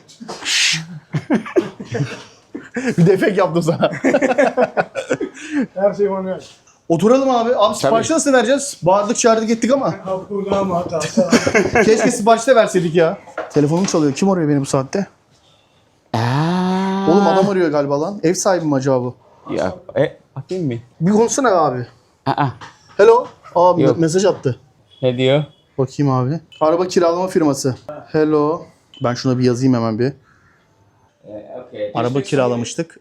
Bir defek yaptım sana. Her şey manuel. Oturalım abi. Abi siparişi nasıl vereceğiz? Bağırdık çağırdık ettik ama. Hakuna Matata. Keşke siparişte verseydik ya. Telefonum çalıyor. Kim arıyor beni bu saatte? Oğlum adam arıyor galiba lan. Ev sahibi mi acaba bu? Ya, bakayım mı? Bir konuşsana abi. Aa, Hello. Abi Yok. mesaj attı. ne diyor? Bakayım abi. Araba kiralama firması. Hello. Ben şuna bir yazayım hemen bir. Araba kiralamıştık.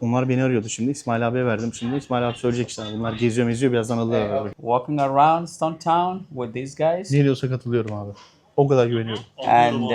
Onlar beni arıyordu şimdi. İsmail abiye verdim şimdi. İsmail abi söyleyecek işte. Bunlar geziyor meziyor. Birazdan alırlar arabayı. Walking around Stone Town with these guys. Ne diyorsa katılıyorum abi. O kadar güveniyorum. And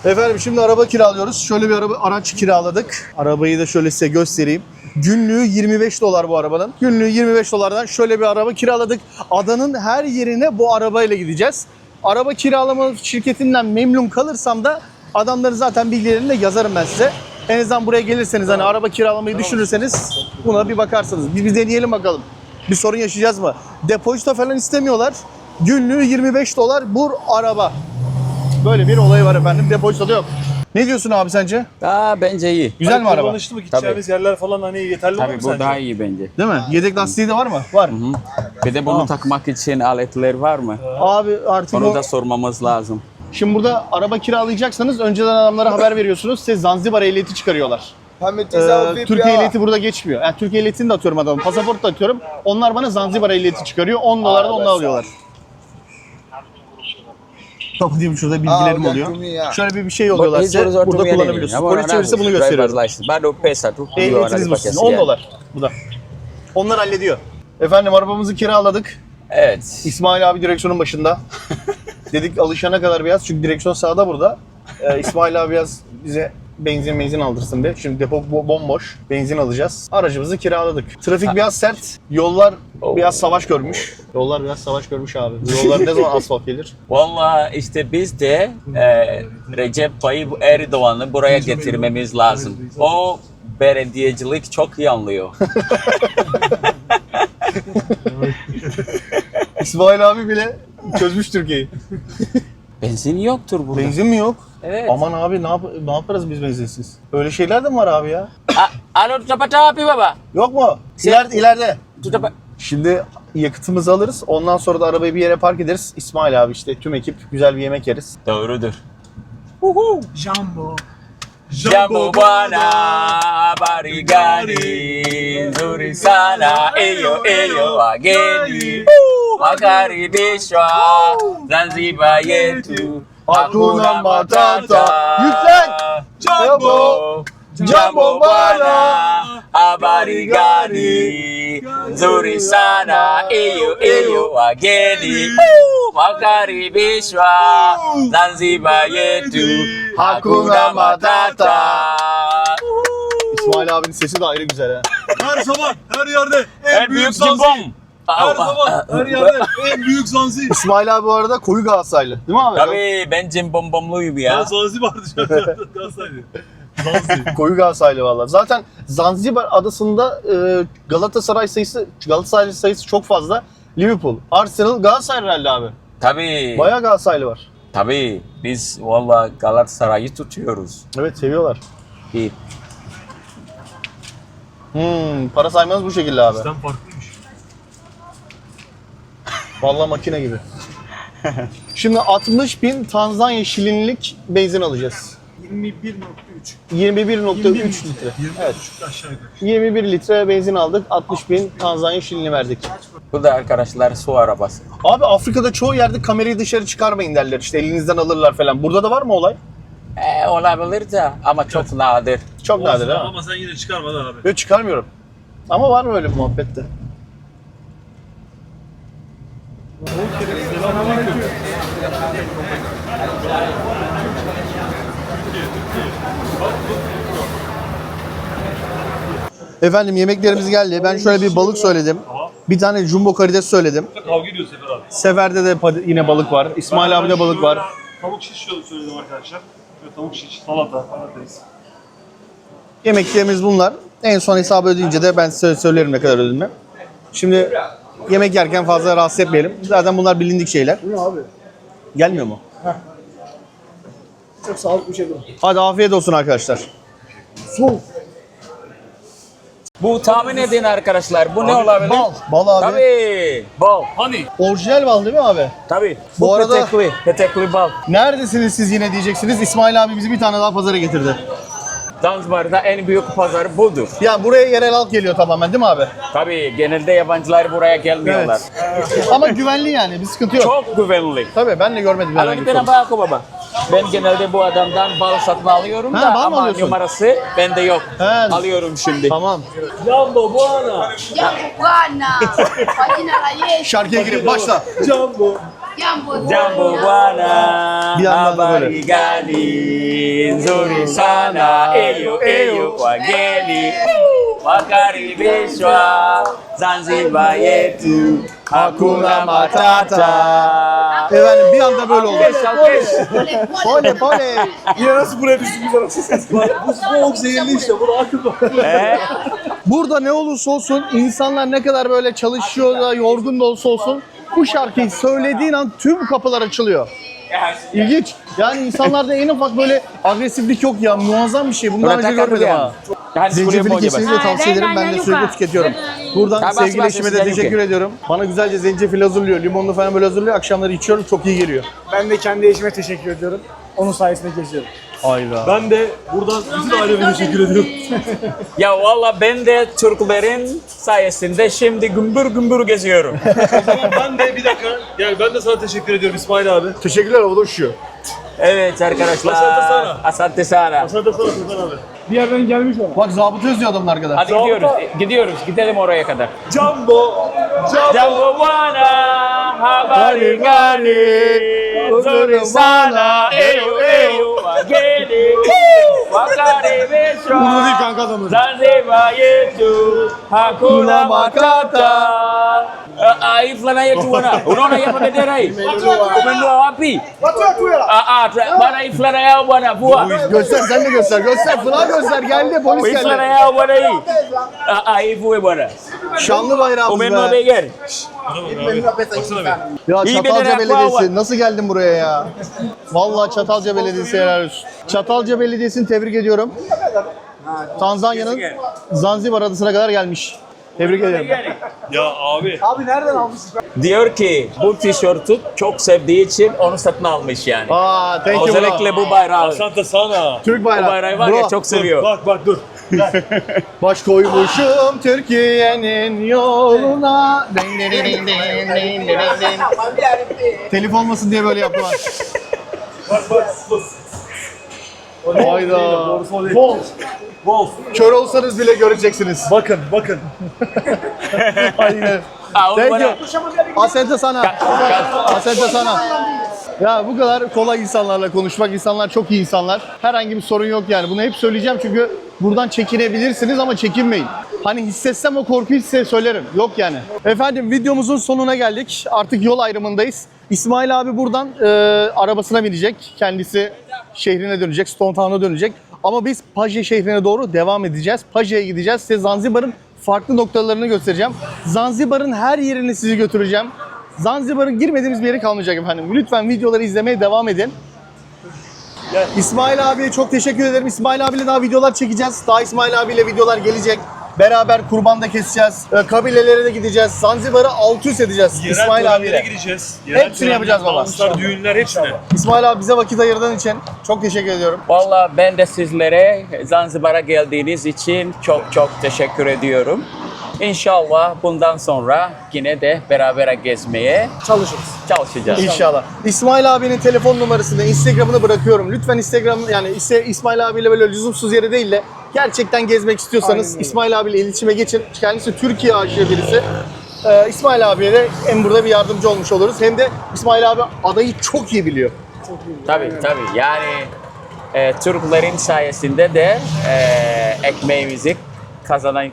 Efendim şimdi araba kiralıyoruz. Şöyle bir araç kiraladık. Arabayı da şöyle size göstereyim. Günlüğü 25 dolar bu arabanın. Günlüğü 25 dolardan şöyle bir araba kiraladık. Adanın her yerine bu arabayla gideceğiz. Araba kiralama şirketinden memnun kalırsam da adamların zaten bilgilerini de yazarım ben size. En azından buraya gelirseniz hani araba kiralamayı düşünürseniz buna bir bakarsınız. Bir deneyelim bakalım. Bir sorun yaşayacağız mı? Depozito falan istemiyorlar. Günlüğü 25 dolar bu araba. Böyle bir olay var efendim. Depozito da yok. Ne diyorsun abi sence? bence iyi. Güzel mi araba? Kullanışlı mı? Gideceğimiz yerler falan hani yeterli olur Tabii mu bu sence? daha iyi bence. Değil mi? Yedek lastiği de var mı? Var. Bir de bunu takmak için aletler var mı? Abi artık Onu o... da sormamız lazım. Şimdi burada araba kiralayacaksanız önceden adamlara haber veriyorsunuz. Size Zanzibar ehliyeti çıkarıyorlar. Türkiye ehliyeti burada geçmiyor. Yani Türkiye ehliyetini de atıyorum adamın. Pasaport da atıyorum. Onlar bana Zanzibar ehliyeti çıkarıyor. 10 dolar da ondan alıyorlar. Kapatayım şurada bilgilerim oluyor. Şöyle bir şey yolluyorlar size. Burada kullanabiliyorsunuz. Polis çevirisi bunu gösteriyor. Ehliyetiniz bu sizin. 10 dolar. Bu da. Onlar hallediyor. Efendim arabamızı kiraladık. Evet. İsmail abi direksiyonun başında. Dedik alışana kadar biraz çünkü direksiyon sağda burada. İsmail abi biraz bize benzin aldırsın diye. Şimdi depo bomboş. Benzin alacağız. Aracımızı kiraladık. Trafik biraz sert. Yollar biraz savaş görmüş. Yollar biraz savaş görmüş abi. Bu yollar ne zaman asfalt gelir? Vallahi işte biz de Recep Tayyip Erdoğan'ı buraya getirmemiz lazım. O belediyecilik çok iyi anlıyor. İsmail abi bile çözmüş Türkiye'yi. Benzin yoktur burada. Benzin mi yok? Evet. Aman abi ne yaparız biz benzinsiz? Öyle şeyler de mi var abi ya? Alo tutup api baba. Yok mu? İleride. Tutup. Şimdi yakıtımızı alırız. Ondan sonra da arabayı bir yere park ederiz. İsmail abi işte tüm ekip güzel bir yemek yeriz. Doğrudur. Jumbo. Jambo bana barigani nzuri sana eyo eyo wageni wakaribishwa Zanzibar yetu Hakuna Matata. Yüklen. Jambo Jambo bana habari gani nzuri sana eyo eyo wageni wakaribishwa Zanzibar yetu Hakuna Matata. İsmail abinin sesi de ayrı güzel ha. Her zaman her yerde En büyük cimbom. Her zaman her yerde en büyük Zanzibar. İsmail abi bu arada koyu Galatasaraylı. Değil mi abi? Tabii ben cimbomluyum Ben ya. Zanzibar dışarıda. Zanzibar. Koyu Galatasaraylı valla. Zaten Zanzibar adasında Galatasaray sayısı çok fazla. Liverpool, Arsenal, Galatasaray herhalde abi. Tabii. Bayağı Galatasaraylı var. Tabii biz valla Galatasaray'ı tutuyoruz. Evet seviyorlar. Bir. Para saymanız bu şekilde abi. Bizden farklıymış. Vallahi makine gibi. Şimdi 60.000 Tanzanya şilinlik benzin alacağız. 21.3 litre. Evet. Aşağı yukarı. 21 litre benzin aldık. 60.000 Tanzanya şilini verdik. Bu da arkadaşlar su arabası. Abi Afrika'da çoğu yerde kamerayı dışarı çıkarmayın derler. İşte elinizden alırlar falan. Burada da var mı olay? Olabilir de ama çok nadir. Çok nadir ha. Ama sen yine çıkarmadın abi. Yok çıkarmıyorum. Ama var mı öyle bir muhabbette? Efendim yemeklerimiz geldi. Ben şöyle bir balık söyledim. Bir tane jumbo karides söyledim. Kavga ediyor Sefer abi. Seferde de yine balık var. İsmail abi de balık var. Tavuk şiş söyledim arkadaşlar. Ve tavuk şiş, salata, patates. Yemeklerimiz bunlar. En son hesabı ödeyince de ben size söylerim ne kadar ödediğimi. Şimdi yemek yerken fazla rahatsız etmeyelim. Zaten bunlar bilindik şeyler. Bu ne abi? Gelmiyor mu? Çok sağlıklı bir şey bu. Hadi afiyet olsun arkadaşlar. Soğuk. Bu tahmin edin arkadaşlar. Bu ne olabilir? Bal. Bal abi. Tabii. Bal. Hani? Orijinal bal değil mi abi? Tabii. Bu arada- petekli. Petekli bal. Neredesiniz siz yine diyeceksiniz. İsmail abi bizi bir tane daha pazara getirdi. Zanzibar'da en büyük pazar budur. Yani buraya yerel halk geliyor tamamen değil mi abi? Tabii genelde yabancılar buraya gelmiyorlar. Ama güvenli yani bir sıkıntı yok. Çok güvenli. Tabii ben de görmedim herhangi Alın bir bir sorun. tane bak baba. Ben genelde bu adamdan bal satın alıyorum Ha, da bal mı ama alıyorsun? numarası bende yok. He. Alıyorum şimdi. Tamam. Jambo bwana. Jambo bwana, kwa jina la Yesu. Şarkıya girip başla. Jambo. Jambo Jambo bwana, Bir yandan da böyle. habari gani nzuri sana, eyo eyo wageni wakaribishwa Zanzibar yetu, hakuna matata. Efendim bir anda böyle oldu. Alkış, alkış. Pole pole. Yine nasıl buraya düştük biz arasız? Bu soğuk zehirli işte. Bunu akıl Burada ne olursa olsun insanlar ne kadar böyle çalışıyor da yorgun da olsa olsun bu şarkıyı söylediğin an tüm kapılar açılıyor. İlginç. Yani insanlarda en ufak böyle agresiflik yok ya. Muazzam bir şey. Bundan önce görmedim ha. Zencefili kesinlikle tavsiye ederim. Ben de sürekli tüketiyorum. Buradan Tamam, sevgili bas, eşime bas, de bas, teşekkür ediyorum. Bana güzelce zencefil hazırlıyor. Limonlu falan böyle hazırlıyor. Akşamları içiyorum. Çok iyi geliyor. Ben de kendi eşime teşekkür ediyorum. Onun sayesinde geziyorum. Hayda. Ben de buradan bütün aileme teşekkür ediyorum. Ya valla ben de Türklerin sayesinde şimdi gümbür gümbür geziyorum. O zaman ben de bir dakika. Yani ben de sana teşekkür ediyorum İsmail abi. Teşekkürler. O da uşuyor. Evet arkadaşlar. Asante sana. Asante sana. Sana da sana Sefer abi. Bir yerden gelmiş ona. Bak zabıta yazıyor adamın arkada. Hadi gidiyoruz. Gidiyoruz. Gidelim oraya kadar. Jambo. Jambo bwana, habari gani? Nzuri sana, eyo eyo wageni wakaribishwa Bunu değil kanka adamın. Zanzibar yetu, hakuna matata. Hii fulana yetu bwana, unaona hapa bendera hii? Umenunua wapi? Bwana hii fulana yao bwana, vua. Göster sen de göster. Göster. Fıla göster. Geldi polis Hii fulana geldi. yao bwana hii. Hii vue bwana. Şanlı bayrağımız Umenunua be. bei gani? Baksana be. Ya İyi Çatalca beni Belediyesi var. nasıl geldin buraya ya? Vallahi Çatalca Belediyesi helal olsun. Çatalca Belediyesi'ni tebrik ediyorum. Tanzanya'nın Zanzibar adasına kadar gelmiş. Tebrik ederim. Ya abi. Abi nereden almışsın? Diyor ki bu tişörtü çok sevdiği için onu satın almış yani. Aa, thank you bro. Özellikle bu bayrağı. Asante sana. Türk Bu bayrağı. bayrağı var ya Bro, çok seviyor. Bak dur. baş koymuşum Türkiye'nin yoluna. Ding, ding, ding, ding, ding, ding, ding. Telif olmasın diye böyle yaptılar. Hayda. Wolf. Kör olsanız bile göreceksiniz. Bakın bakın. Aynen. Aa, Thank bana- you. Asante sana. Asante sana. Ya bu kadar kolay insanlarla konuşmak. İnsanlar çok iyi insanlar. Herhangi bir sorun yok yani. Bunu hep söyleyeceğim çünkü buradan çekinebilirsiniz ama çekinmeyin. Hani hissetsem o korkuyu size söylerim. Yok yani. Efendim videomuzun sonuna geldik. Artık yol ayrımındayız. İsmail abi buradan arabasına binecek. Kendisi şehrine dönecek. Stone Town'a dönecek. Ama biz Paje şehrine doğru devam edeceğiz. Paje'ye gideceğiz. Size Zanzibar'ın farklı noktalarını göstereceğim. Zanzibar'ın her yerini sizi götüreceğim. Zanzibar'ın girmediğimiz bir yeri kalmayacak efendim. Lütfen videoları izlemeye devam edin. İsmail abiye çok teşekkür ederim. İsmail abiyle daha videolar çekeceğiz. Daha İsmail abiyle videolar gelecek. Beraber kurban da keseceğiz. Kabilelere de gideceğiz. Zanzibar'ı alt üst edeceğiz Yerel İsmail törenlere abiyle. gideceğiz. Hepsini yapacağız baba. Danslar, düğünler hepsine. İsmail abi bize vakit ayırdığın için çok teşekkür ediyorum. Vallahi ben de sizlere Zanzibar'a geldiğiniz için çok teşekkür ediyorum. İnşallah bundan sonra yine de beraber gezmeye çalışacağız. İnşallah. İsmail abinin telefon numarasını, Instagram'ını bırakıyorum. Lütfen Instagram yani İsmail abiyle böyle lüzumsuz yere değil de gerçekten gezmek istiyorsanız Aynen öyle. İsmail abiyle iletişime geçin. Kendisi Türkiye aşığı birisi. İsmail abiye de hem burada bir yardımcı olmuş oluruz hem de İsmail abi adayı çok iyi biliyor. Tabii. Yani Türklerin sayesinde de ekmeğimizi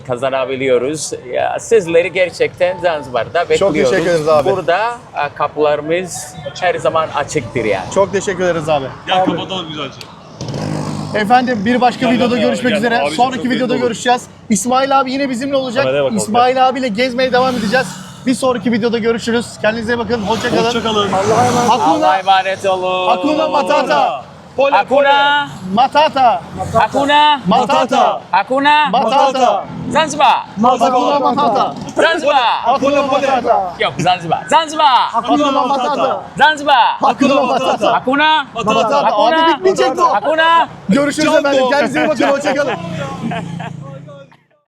kazanabiliyoruz. Ya, sizleri gerçekten Zanzibar'da bekliyoruz. teşekkür ederiz abi. Burada kapılarımız her zaman açıktır yani. Çok teşekkür ederiz abi. Gel kapatalım güzelce. Efendim bir başka Gel, videoda gel, görüşmek gel. üzere. Abicim, Sonraki çok videoda memnun oldum. görüşeceğiz. İsmail abi yine bizimle olacak. Kameraya bak, İsmail abiyle gezmeye devam edeceğiz. Bir sonraki videoda görüşürüz. Kendinize iyi bakın. Hoşça kalın. Hoşçakalın. Allah'a Hakuna, emanet olun. Hakuna Matata. Hakuna Matata. Hakuna Matata. Hakuna Matata. Zanzibar. Hakuna Matata. Zanzibar. Hakuna Matata. Yok Zanzibar. Zanzibar. Hakuna Matata. Zanzibar. Hakuna Matata. Hakuna. Matata. Abi bitmeyecekti o. Hakuna. Görüşürüz efendim. Kendinize iyi bakın. Hoşça kalın.